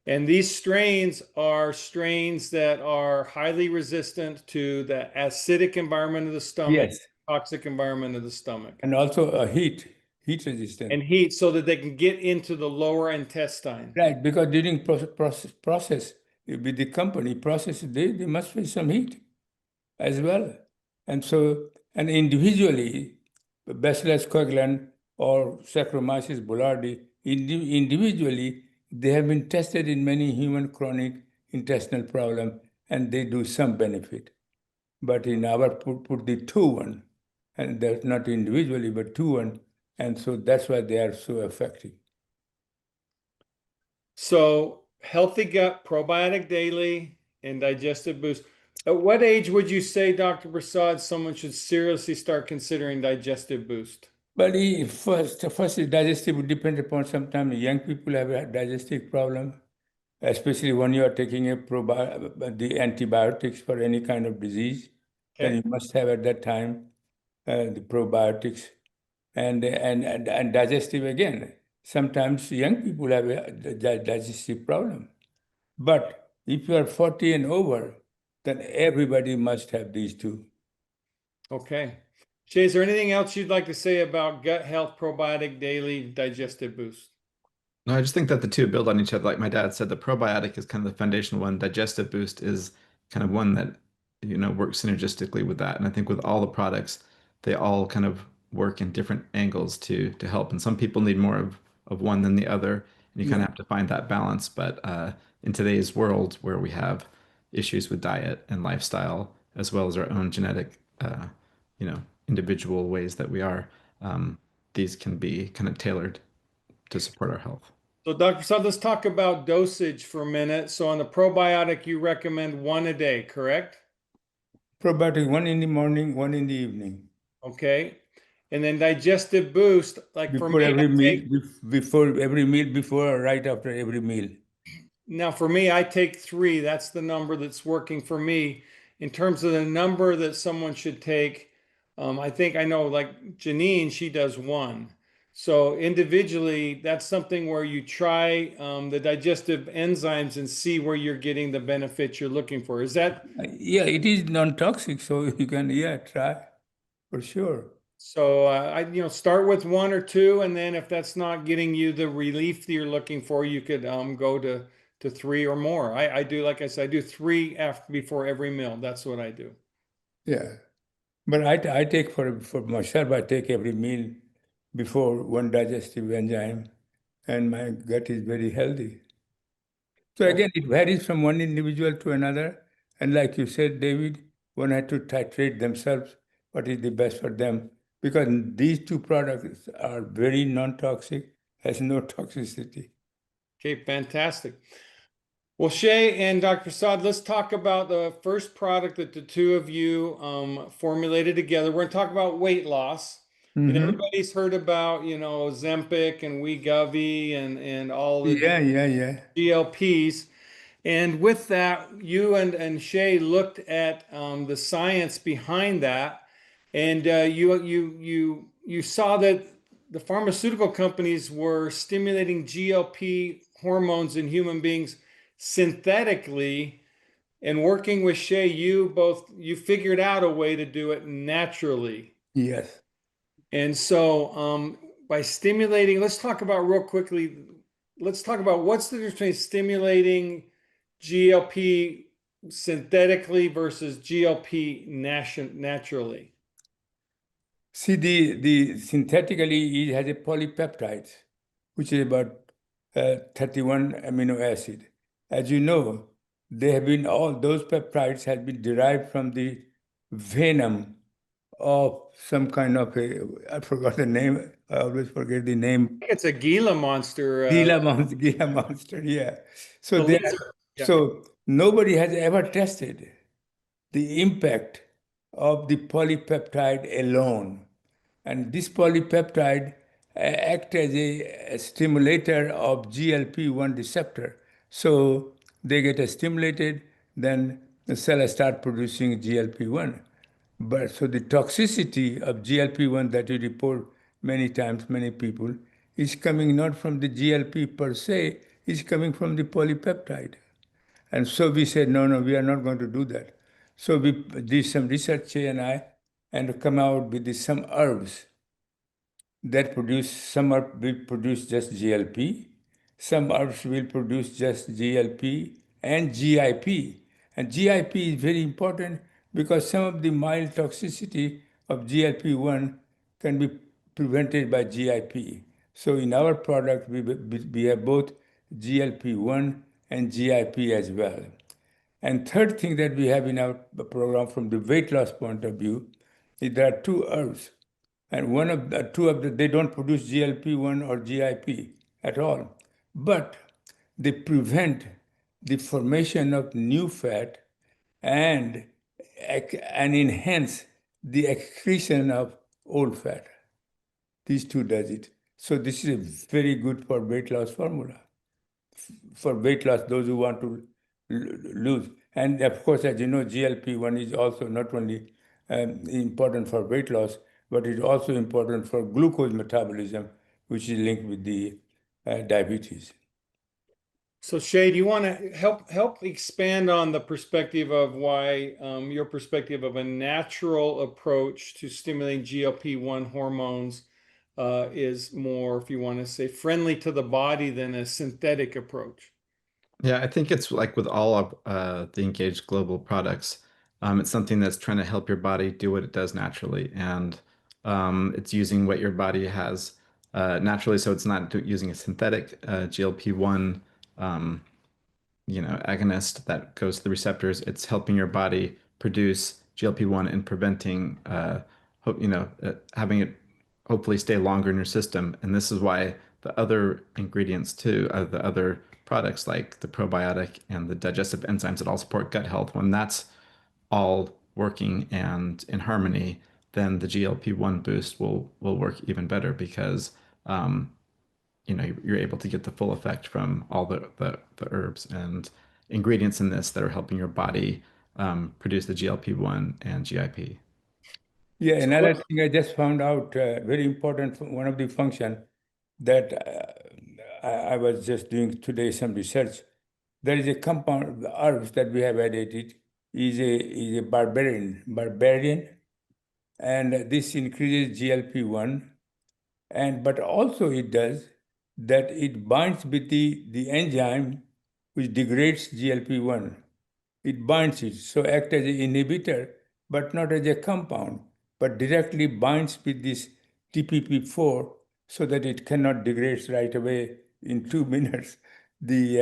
And these strains are strains that are highly resistant to the acidic environment of the stomach, yes. toxic environment of the stomach, And also a heat resistant. and heat so that they can get into the lower intestine. Right, because during process with the company process, they must face some heat as well. And so, and individually, Bacillus coagulant or Saccharomyces boulardii, individually, they have been tested in many human chronic intestinal problems, and they do some benefit. But in our put the 2-1, and that's not individually, but 2-1, and so that's why they are so effective. So Healthy Gut, Probiotic Daily, and Digestive Boost. At what age would you say, Dr. Prasad, someone should seriously start considering Digestive Boost? But first, digestive would depend upon sometimes young people have a digestive problem, especially when you are taking the antibiotics for any kind of disease. Then Okay. you must have at that time the probiotics and digestive again. Sometimes young people have a digestive problem. But if you are 40 and over, then everybody must have these two. Okay. Shay, is there anything else you'd like to say about Gut Health, Probiotic Daily, Digestive Boost? No, I just think that the two build on each other. Like my dad said, the probiotic is kind of the foundational one. Digestive boost is kind of one that, works synergistically with that. And I think with all the products, they all kind of work in different angles to help. And some people need more of one than the other. And you kind Yeah. of have to find that balance. But in today's world where we have issues with diet and lifestyle, as well as our own genetic, individual ways that we are, these can be kind of tailored to support our health. So, Dr. Prasad, let's talk about dosage for a minute. So, on the probiotic, you recommend one a day, correct? Probiotic, one in the morning, one in the evening. Okay. And then Digestive Boost, like for Before me, every meal, before every meal, before or right after every meal. now for me, I take 3. That's the number that's working for me. In terms of the number that someone should take, I think I know like Janine, she does 1. So individually, that's something where you try the digestive enzymes and see where you're getting the benefits you're looking for. Is that Yeah, it is non-toxic, so you can, try for sure. so? Start with 1 or 2, and then if that's not getting you the relief that you're looking for, you could go to 3 or more. I do, like I said, I do 3 after before every meal. That's what I do. Yeah, but I take for myself, I take every meal before one digestive enzyme, and my gut is very healthy. So Okay. again, it varies from one individual to another. And like you said, David, one had to titrate themselves what is the best for them. Because these two products are very non-toxic, has no toxicity. Okay, fantastic. Well, Shay and Dr. Prasad, let's talk about the first product that the two of you formulated together. We're going to talk about weight loss. And Mm-hmm. everybody's heard about, Ozempic and Wegovy and all the Yeah. GLPs. And with that, you and Shay looked at the science behind that, and you saw that the pharmaceutical companies were stimulating GLP hormones in human beings synthetically. And working with Shay, you figured out a way to do it naturally. Yes. And so, by stimulating, let's talk about real quickly. Let's talk about what's the difference between stimulating GLP synthetically versus GLP naturally. See, the synthetically it has a polypeptide, which is about 31 amino acid. As you know, they have been all those peptides have been derived from the venom of some kind of a, I forgot the name. I always forget the name. I think it's a Gila monster. Gila monster, yeah. So The they lizard. Yeah. so nobody has ever tested the impact of the polypeptide alone. And this polypeptide act as a stimulator of GLP-1 receptor. So they get stimulated, then the cell start producing GLP-1. But so the toxicity of GLP-1 that you report many times, many people, is coming not from the GLP per se, is coming from the polypeptide. And so we said, no, we are not going to do that. So we did some research, Jay and I, and come out with some herbs that produce, some herbs will produce just GLP, some herbs will produce just GLP and GIP. And GIP is very important because some of the mild toxicity of GLP-1 can be prevented by GIP. So in our product, we have both GLP-1 and GIP as well. And third thing that we have in our program from the weight loss point of view is there are two herbs. And one of the two of the, they don't produce GLP-1 or GIP at all, but they prevent the formation of new fat and enhance the excretion of old fat. These two does it. So this is very good for weight loss formula. For weight loss, those who want to lose. And of course, as you know, GLP-1 is also not only important for weight loss, but it's also important for glucose metabolism, which is linked with the diabetes. So Shay, do you want to help expand on the perspective of why your perspective of a natural approach to stimulating GLP-1 hormones is more, if you want to say, friendly to the body than a synthetic approach? Yeah, I think it's like with all of the engaged global products, it's something that's trying to help your body do what it does naturally, and it's using what your body has naturally. So it's not using a synthetic GLP-1, agonist that goes to the receptors. It's helping your body produce GLP-1 and preventing, having it hopefully stay longer in your system. And this is why the other ingredients too, the other products like the probiotic and the digestive enzymes that all support gut health, when that's all working and in harmony, then the GLP-1 boost will work even better because you're able to get the full effect from all the herbs and ingredients in this that are helping your body produce the GLP-1 and GIP. Yeah, So another thing I just found out, very important, one of the function that I was just doing today some research. There is a compound, the herbs that we have added is a barbarian, and this increases GLP-1, and but also it does that it binds with the enzyme which degrades GLP-1. It binds it, so act as an inhibitor, but not as a compound, but directly binds with this TPP4 so that it cannot degrade right away in 2 minutes the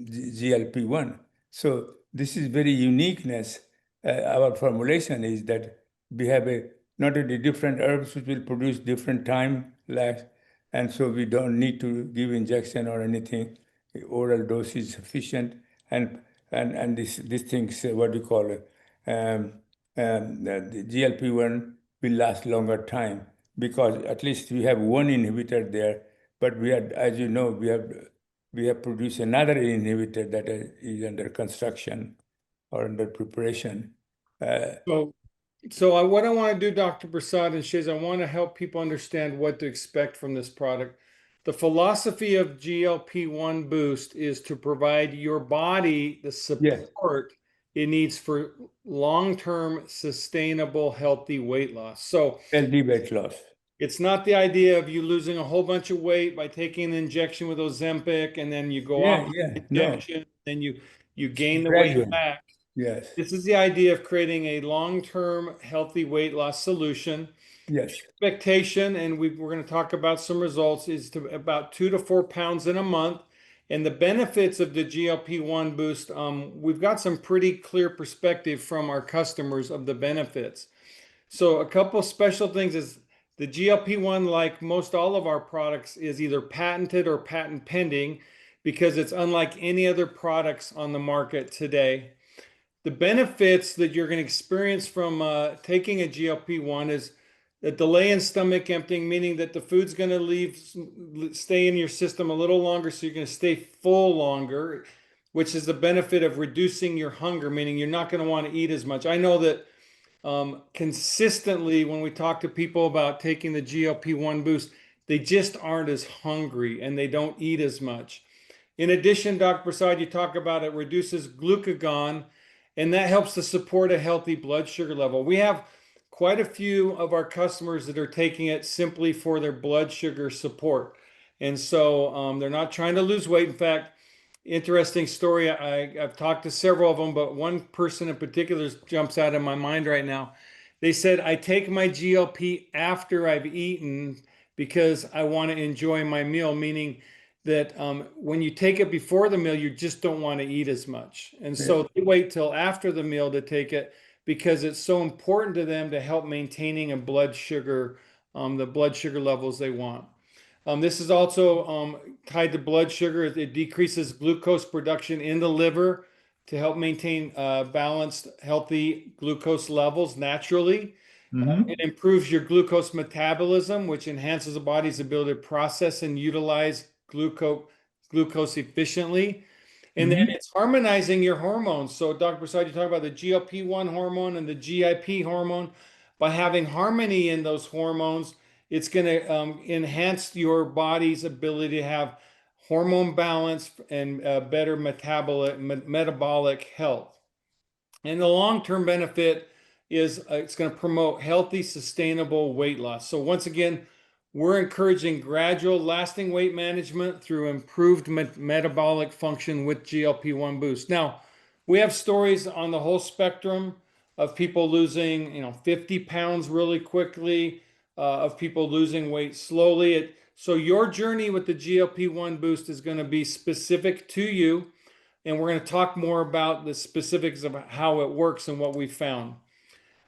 GLP-1. So this is very uniqueness. Our formulation is that we have a not only different herbs which will produce different time lags, and so we don't need to give injection or anything. The oral dose is sufficient, and these things, what do you call it? The GLP-1 will last longer time because at least we have one inhibitor there, but we had, as you know, we have produced another inhibitor that is under construction or under preparation. What I want to do, Dr. Prasad and Shiz, I want to help people understand what to expect from this product. The philosophy of GLP-1 Boost is to provide your body the Yes, support it needs for long-term, sustainable, healthy weight loss. So healthy weight loss. it's not the idea of you losing a whole bunch of weight by taking an injection with Ozempic, and then you go off the No, injection, then you it's gain the weight gradual. back. Yes, This is the idea of creating a long-term healthy weight loss solution. yes, Expectation, and we're going to talk about some results, is to about 2 to 4 pounds in a month. And the benefits of the GLP-1 boost, we've got some pretty clear perspective from our customers of the benefits. So a couple special things is the GLP-1, like most all of our products, is either patented or patent pending because it's unlike any other products on the market today. The benefits that you're going to experience from taking a GLP-1 is a delay in stomach emptying, meaning that the food's going to stay in your system a little longer, so you're going to stay full longer, which is the benefit of reducing your hunger, meaning you're not going to want to eat as much. I know that consistently when we talk to people about taking the GLP-1 boost, they just aren't as hungry and they don't eat as much. In addition, Dr. Prasad, you talk about it reduces glucagon, and that helps to support a healthy blood sugar level. We have quite a few of our customers that are taking it simply for their blood sugar support. And so they're not trying to lose weight. In fact, interesting story. I've talked to several of them, but one person in particular jumps out in my mind right now. They said, I take my GLP after I've eaten because I want to enjoy my meal, meaning that when you take it before the meal, you just don't want to eat as much. And Yeah. so they wait till after the meal to take it because it's so important to them to help maintaining a blood sugar, the blood sugar levels they want. This is also tied to blood sugar. It decreases glucose production in the liver to help maintain balanced, healthy glucose levels naturally. It improves your glucose metabolism, which enhances the body's ability to process and utilize glucose efficiently. And then Hmm. it's harmonizing your hormones. So, Dr. Prasad, you talk about the GLP-1 hormone and the GIP hormone. By having harmony in those hormones, it's going to enhance your body's ability to have hormone balance and better metabolic health. And the long-term benefit is it's going to promote healthy, sustainable weight loss. So once again, we're encouraging gradual, lasting weight management through improved metabolic function with GLP-1 Boost. Now, we have stories on the whole spectrum of people losing, 50 pounds really quickly, of people losing weight slowly. So your journey with the GLP-1 Boost is going to be specific to you, and we're going to talk more about the specifics of how it works and what we found.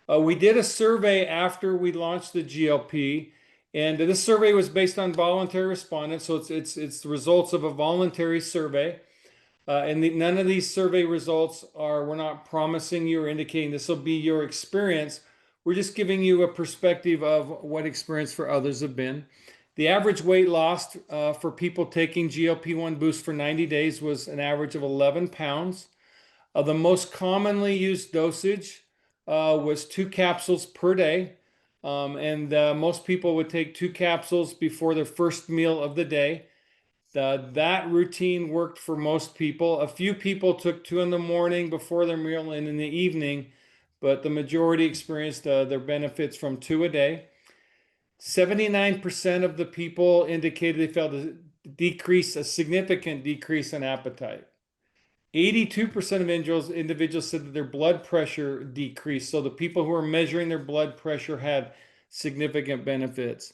We did a survey after we launched the GLP, and this survey was based on voluntary respondents, so it's the results of a voluntary survey. None of these survey results we're not promising you or indicating this will be your experience. We're just giving you a perspective of what experience for others have been. The average weight lost for people taking GLP-1 Boost for 90 days was an average of 11 pounds. The most commonly used dosage was 2 capsules per day. And most people would take 2 capsules before their first meal of the day. That routine worked for most people. A few people took two in the morning before their meal and in the evening, but the majority experienced their benefits from two a day. 79% of the people indicated they felt a significant decrease in appetite. 82% of individuals said that their blood pressure decreased. So the people who were measuring their blood pressure had significant benefits.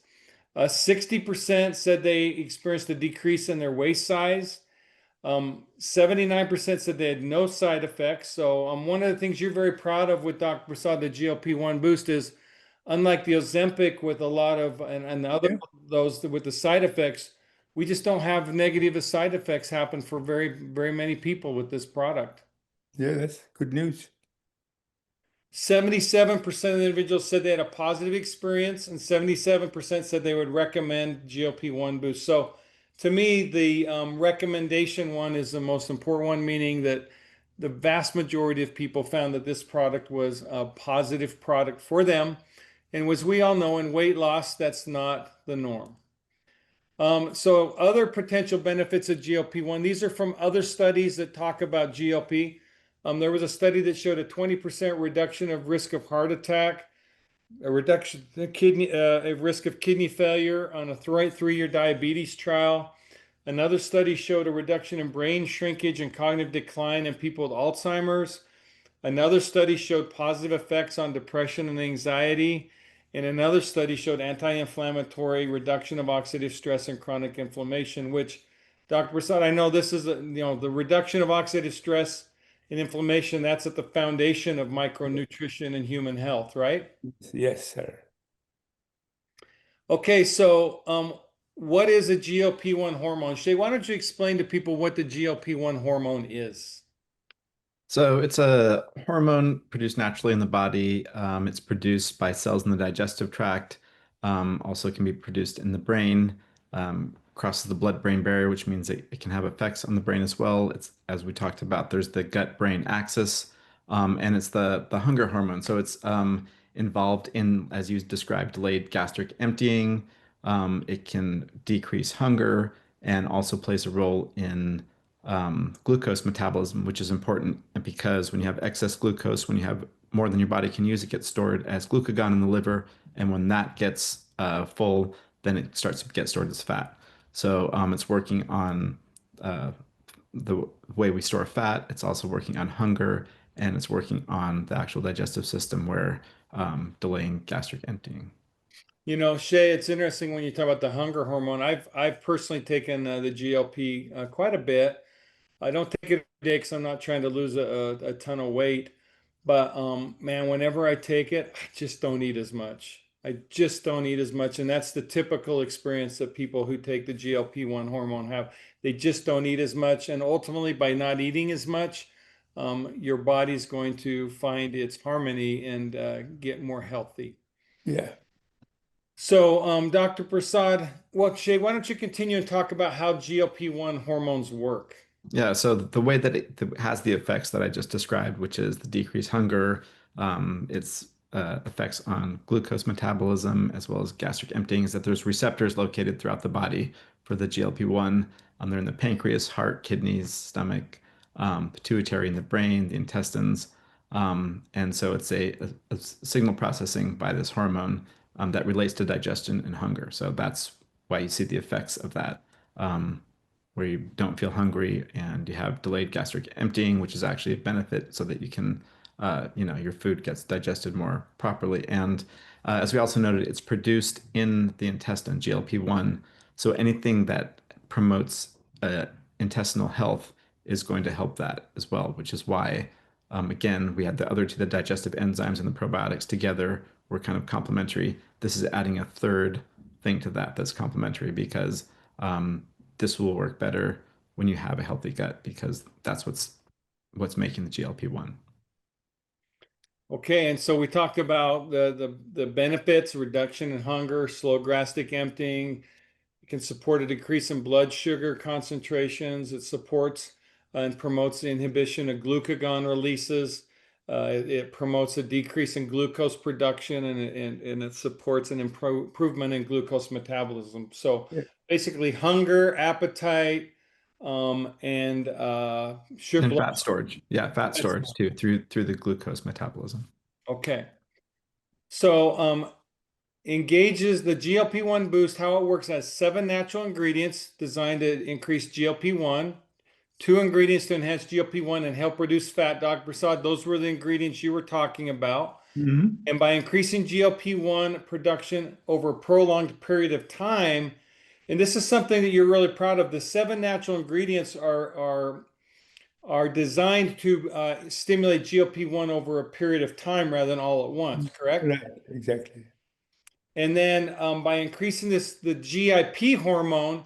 60% said they experienced a decrease in their waist size. 79% said they had no side effects. So one of the things you're very proud of with Dr. Prasad, the GLP-1 Boost, is unlike the Ozempic with a lot of, and the other Yeah. those with the side effects, we just don't have negative side effects happen for very, very many people with this product. Yeah, that's good news. 77% of the individuals said they had a positive experience, and 77% said they would recommend GLP-1 Boost. So to me, the recommendation one is the most important one, meaning that the vast majority of people found that this product was a positive product for them. And as we all know, in weight loss, that's not the norm. So other potential benefits of GLP-1, these are from other studies that talk about GLP. There was a study that showed a 20% reduction of risk of heart attack, a reduction in a risk of kidney failure on a three-year diabetes trial. Another study showed a reduction in brain shrinkage and cognitive decline in people with Alzheimer's. Another study showed positive effects on depression and anxiety. And another study showed anti-inflammatory reduction of oxidative stress and chronic inflammation, which, Dr. Prasad, I know this is, the reduction of oxidative stress and inflammation, that's at the foundation of micronutrition and human health, right? Yes, sir. Okay, so what is a GLP-1 hormone? Shay, why don't you explain to people what the GLP-1 hormone is? So it's a hormone produced naturally in the body. It's produced by cells in the digestive tract. Also can be produced in the brain. Crosses the blood-brain barrier, which means it can have effects on the brain as well. It's, as we talked about, there's the gut-brain axis, and it's the hunger hormone. So it's involved in, as you described, delayed gastric emptying. It can decrease hunger and also plays a role in glucose metabolism, which is important because when you have excess glucose, when you have more than your body can use, it gets stored as glucagon in the liver. And when that gets full, then it starts to get stored as fat. So it's working on uh, the way we store fat. It's also working on hunger, and it's working on the actual digestive system where delaying gastric emptying. You know, Shay, it's interesting when you talk about the hunger hormone. I've personally taken the GLP quite a bit. I don't take it every day because I'm not trying to lose a ton of weight. But man, whenever I take it, I just don't eat as much. I just don't eat as much. And that's the typical experience that people who take the GLP-1 hormone have. They just don't eat as much. And ultimately, by not eating as much, your body's going to find its harmony and get more healthy. Yeah. So, Dr. Prasad, well, Shay, why don't you continue and talk about how GLP-1 hormones work? Yeah, so the way that it has the effects that I just described, which is the decreased hunger, its effects on glucose metabolism as well as gastric emptying, is that there's receptors located throughout the body for the GLP-1. They're in the pancreas, heart, kidneys, stomach, pituitary in the brain, the intestines. And so it's a signal processing by this hormone that relates to digestion and hunger. So that's why you see the effects of that. Where you don't feel hungry and you have delayed gastric emptying, which is actually a benefit so that you can, your food gets digested more properly. And as we also noted, it's produced in the intestine, GLP-1. So anything that promotes intestinal health is going to help that as well, which is why, again, we had the other two, the digestive enzymes and the probiotics together were kind of complementary. This is adding a third thing to that that's complementary because this will work better when you have a healthy gut because that's what's making the GLP-1. Okay, and so we talked about the benefits, reduction in hunger, slow gastric emptying. It can support a decrease in blood sugar concentrations. It supports and promotes the inhibition of glucagon releases. It promotes a decrease in glucose production and it supports an improvement in glucose metabolism. So Yeah. basically, hunger, appetite, and And blood. fat storage. Yeah, fat storage too through the glucose metabolism. Okay. So engages the GLP-1 boost. How it works has 7 natural ingredients designed to increase GLP-1, 2 ingredients to enhance GLP-1 and help reduce fat. Dr. Prasad, those were the ingredients you were talking about. Mhm. And by increasing GLP-1 production over a prolonged period of time, and this is something that you're really proud of, the 7 natural ingredients are designed to stimulate GLP-1 over a period of time rather than all at once, correct? Right, exactly. And then by increasing the GIP hormone,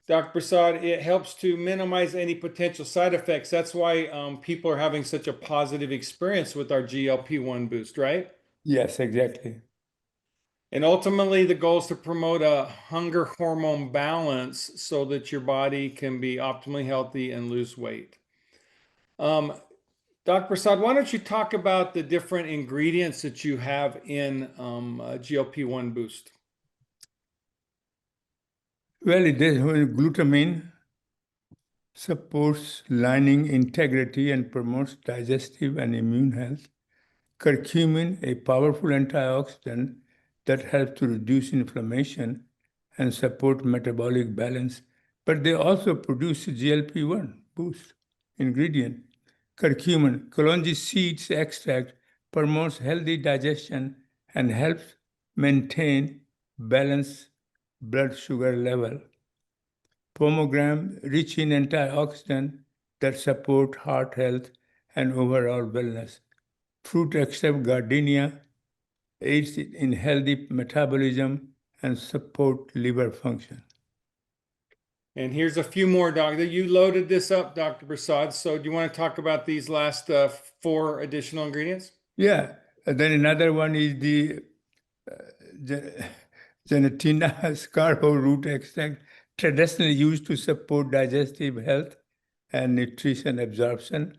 Dr. Prasad, it helps to minimize any potential side effects. That's why people are having such a positive experience with our GLP-1 boost, right? Yes, exactly. And ultimately, the goal is to promote a hunger hormone balance so that your body can be optimally healthy and lose weight. Dr. Prasad, why don't you talk about the different ingredients that you have in GLP-1 boost? Well, it is glutamine supports lining integrity and promotes digestive and immune health. Curcumin, a powerful antioxidant that helps to reduce inflammation and support metabolic balance, but they also produce GLP-1 boost ingredient. Curcumin, Kalonji seeds extract, promotes healthy digestion and helps maintain balanced blood sugar level. Pomegranate, rich in antioxidants that support heart health and overall wellness. Fruit extract gardenia aids in healthy metabolism and support liver function. And here's a few more, Doctor. You loaded this up, Dr. Prasad. So do you want to talk about these last 4 additional ingredients? Yeah, and then another one is the Genetina scarbo root extract, traditionally used to support digestive health and nutrition absorption.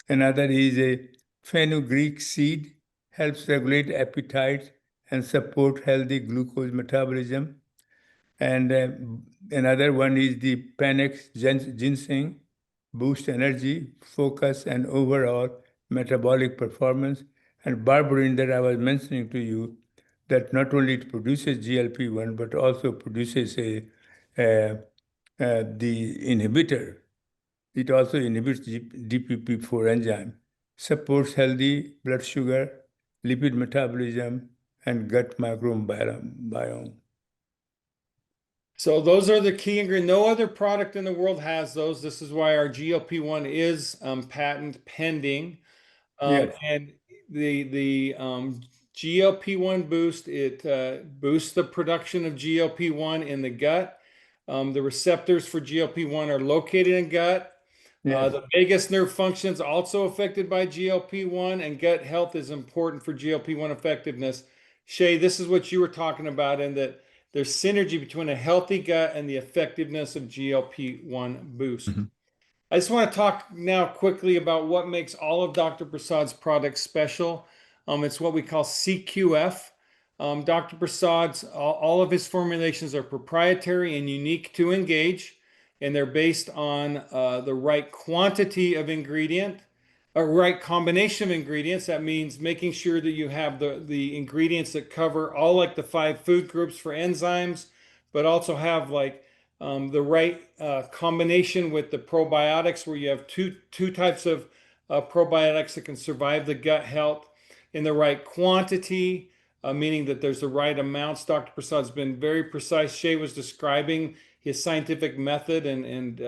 Another is a fenugreek seed, helps regulate appetite and support healthy glucose metabolism. And another one is the Panax ginseng, boost energy, focus, and overall metabolic performance. And berberine that I was mentioning to you, that not only it produces GLP-1 but also produces the inhibitor. It also inhibits DPP-4 enzyme, supports healthy blood sugar, lipid metabolism, and gut microbiome. So those are the key ingredients. No other product in the world has those. This is why our GLP-1 is patent pending. Yes. And the GLP-1 boost, it boosts the production of GLP-1 in the gut. The receptors for GLP-1 are located in gut. Yes. The vagus nerve function is also affected by GLP-1, and gut health is important for GLP-1 effectiveness. Shay, this is what you were talking about, and that there's synergy between a healthy gut and the effectiveness of GLP-1 boost. Mhm. I just want to talk now quickly about what makes all of Dr. Prasad's products special. It's what we call CQF. Dr. Prasad's, all of his formulations are proprietary and unique to Engage, and they're based on the right quantity of ingredient, a right combination of ingredients. That means making sure that you have the ingredients that cover all like the 5 food groups for enzymes, but also have like the right combination with the probiotics, where you have two types of probiotics that can survive the gut health in the right quantity, meaning that there's the right amounts. Dr. Prasad's been very precise. Shay was describing his scientific method and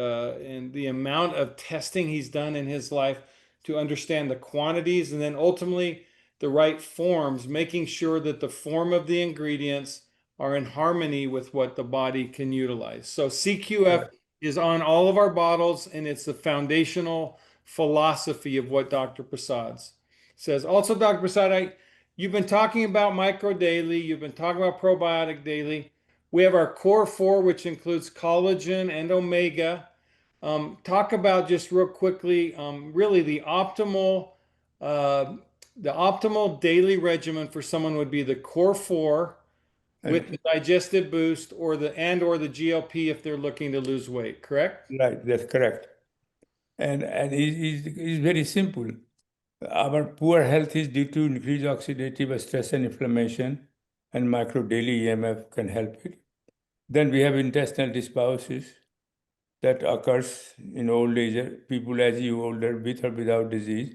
the amount of testing he's done in his life to understand the quantities, and then ultimately the right forms, making sure that the form of the ingredients are in harmony with what the body can utilize. So CQF is on all of our bottles, and it's the foundational philosophy of what Dr. Prasad says. Also, Dr. Prasad, you've been talking about Micro Daily, you've been talking about Probiotic Daily. We have our Core 4, which includes collagen and omega. Talk about just real quickly, really uh, the optimal daily regimen for someone would be the Core 4 with the Digestive Boost or the GLP if they're looking to lose weight, correct? Right, that's correct. And it's very simple. Our poor health is due to increased oxidative stress and inflammation, and Micro Daily EMF can help it. Then we have intestinal dysbiosis that occurs in old age, people as you older, with or without disease.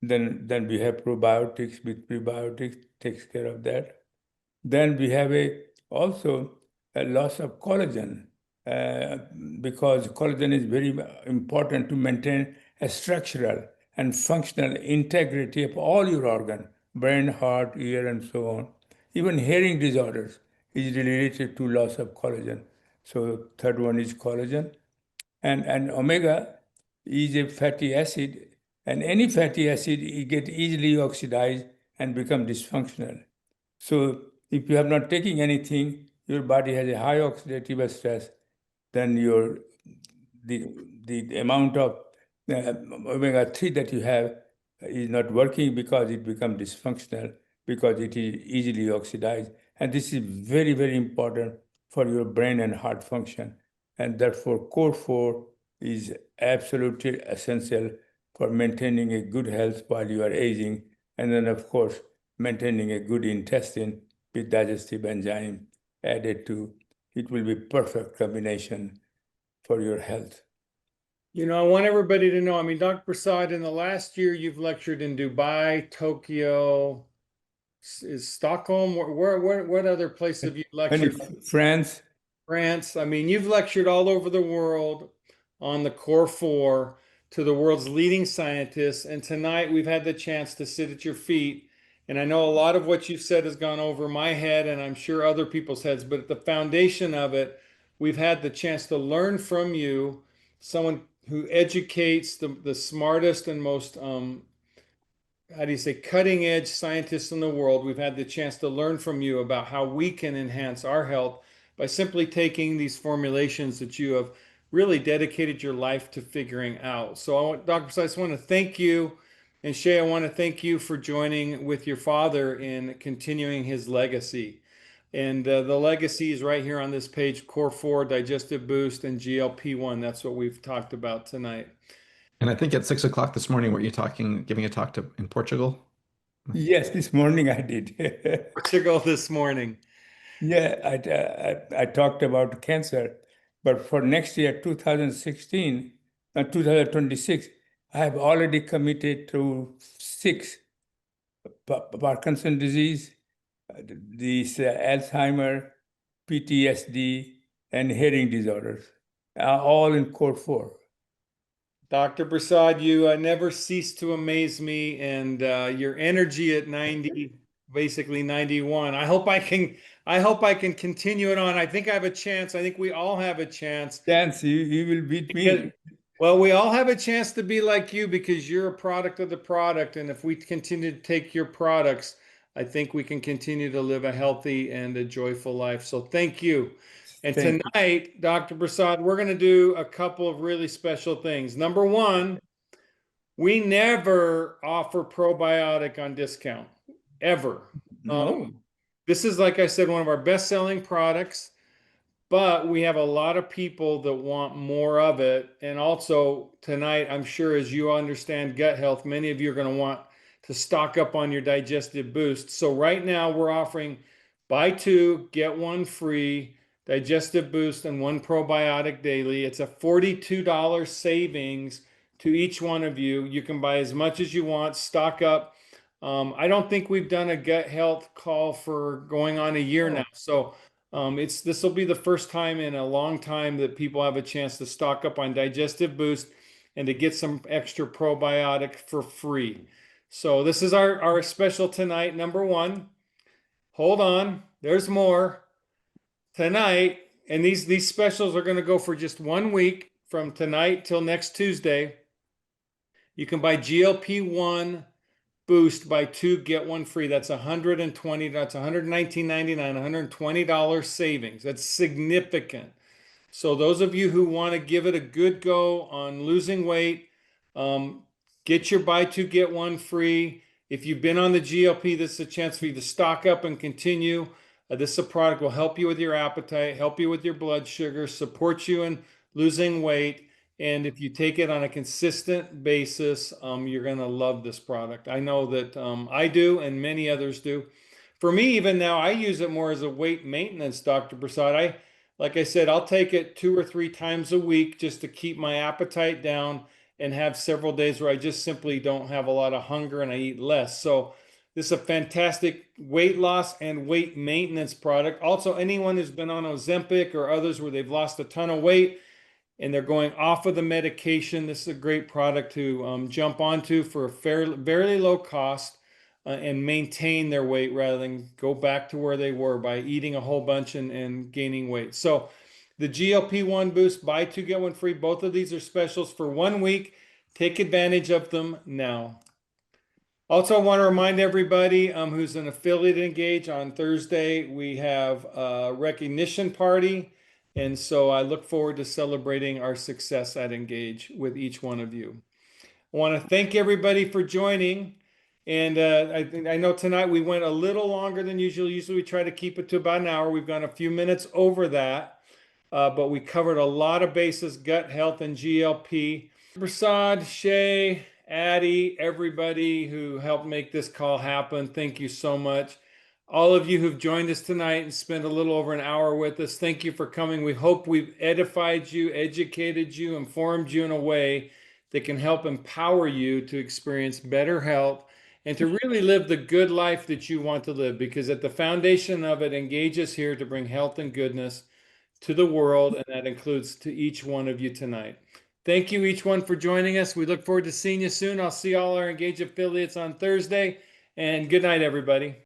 Then we have probiotics with prebiotics, takes care of that. Then we have also a loss of collagen, uh, because collagen is very important to maintain a structural and functional integrity of all your organ, brain, heart, ear, and so on. Even hearing disorders is related to loss of collagen. So third one is collagen. And omega is a fatty acid, and any fatty acid it get easily oxidized and become dysfunctional. So if you have not taken anything, your body has a high oxidative stress, then the amount of omega-3 that you have is not working because it becomes dysfunctional, because it is easily oxidized. And this is very, very important for your brain and heart function. And therefore, Core 4 is absolutely essential for maintaining a good health while you are aging. And then, of course, maintaining a good intestine with digestive enzyme added to it will be perfect combination for your health. I want everybody to know, Dr. Prasad, in the last year, you've lectured in Dubai, Tokyo, is Stockholm, what other places have you lectured? France. France. You've lectured all over the world on the Core 4 to the world's leading scientists. And tonight we've had the chance to sit at your feet. And I know a lot of what you've said has gone over my head, and I'm sure other people's heads, but at the foundation of it, we've had the chance to learn from you, someone who educates the smartest and most how do you say, cutting edge scientists in the world. We've had the chance to learn from you about how we can enhance our health by simply taking these formulations that you have really dedicated your life to figuring out. So, Dr. Prasad, I just want to thank you. And Shay, I want to thank you for joining with your father in continuing his legacy. And the legacy is right here on this page: Core 4, Digestive Boost, and GLP-1. That's what we've talked about tonight. And I think at 6 o'clock this morning, were you giving a talk in Portugal? Yes, this morning I did. Portugal this morning. Yeah, I talked about cancer, but for next year, 2016, 2026, I have already committed to 6 Parkinson's disease, Alzheimer, PTSD, and hearing disorders, all in core 4. Dr. Prasad, you never cease to amaze me, and your energy at 90, basically 91. I hope I can continue it on. I think I have a chance. I think we all have a chance. Chance, you will beat me. Well, we all have a chance to be like you because you're a product of the product. And if we continue to take your products, I think we can continue to live a healthy and a joyful life. So thank you. And Thank you. tonight, Dr. Prasad, we're going to do a couple of really special things. Number one, we never offer probiotic on discount, ever. No. This is, like I said, one of our best-selling products. But we have a lot of people that want more of it. And also tonight, I'm sure as you understand gut health, many of you are going to want to stock up on your Digestive Boost. So right now we're offering buy 2, get 1 free Digestive Boost and 1 Probiotic Daily. It's a $42 savings to each one of you. You can buy as much as you want, stock up. I don't think we've done a gut health call for going on a year now. So this will be the first time in a long time that people have a chance to stock up on Digestive Boost and to get some extra probiotic for free. So this is our special tonight, number one. Hold on, there's more tonight. And these specials are going to go for just 1 week from tonight till next Tuesday. You can buy GLP-1 Boost, buy 2, get 1 free. That's $120. That's $119.99, $120 savings. That's significant. So those of you who want to give it a good go on losing weight, get your buy 2, get 1 free. If you've been on the GLP, this is a chance for you to stock up and continue. This is a product will help you with your appetite, help you with your blood sugar, support you in losing weight. And if you take it on a consistent basis, you're going to love this product. I know that I do, and many others do. For me, even now, I use it more as a weight maintenance, Dr. Prasad. Like I said, I'll take it 2 or 3 times a week just to keep my appetite down and have several days where I just simply don't have a lot of hunger and I eat less. So this is a fantastic weight loss and weight maintenance product. Also, anyone who's been on Ozempic or others where they've lost a ton of weight, and they're going off of the medication, this is a great product to jump onto for a fairly low cost and maintain their weight rather than go back to where they were by eating a whole bunch and gaining weight. So the GLP-1 Boost, buy 2, get 1 free. Both of these are specials for 1 week. Take advantage of them now. Also, I want to remind everybody who's an affiliate Engage on Thursday, we have a recognition party. And so I look forward to celebrating our success at Engage with each one of you. I want to thank everybody for joining. And I know tonight we went a little longer than usual. Usually we try to keep it to about an hour. We've gone a few minutes over that, but we covered a lot of bases, gut health and GLP. Prasad, Shay, Addie, everybody who helped make this call happen, thank you so much. All of you who've joined us tonight and spent a little over an hour with us, thank you for coming. We hope we've edified you, educated you, informed you in a way that can help empower you to experience better health and to really live the good life that you want to live, because at the foundation of it, Engage us here to bring health and goodness to the world, and that includes to each one of you tonight. Thank you, each one, for joining us. We look forward to seeing you soon. I'll see all our Engage affiliates on Thursday, and good night, everybody.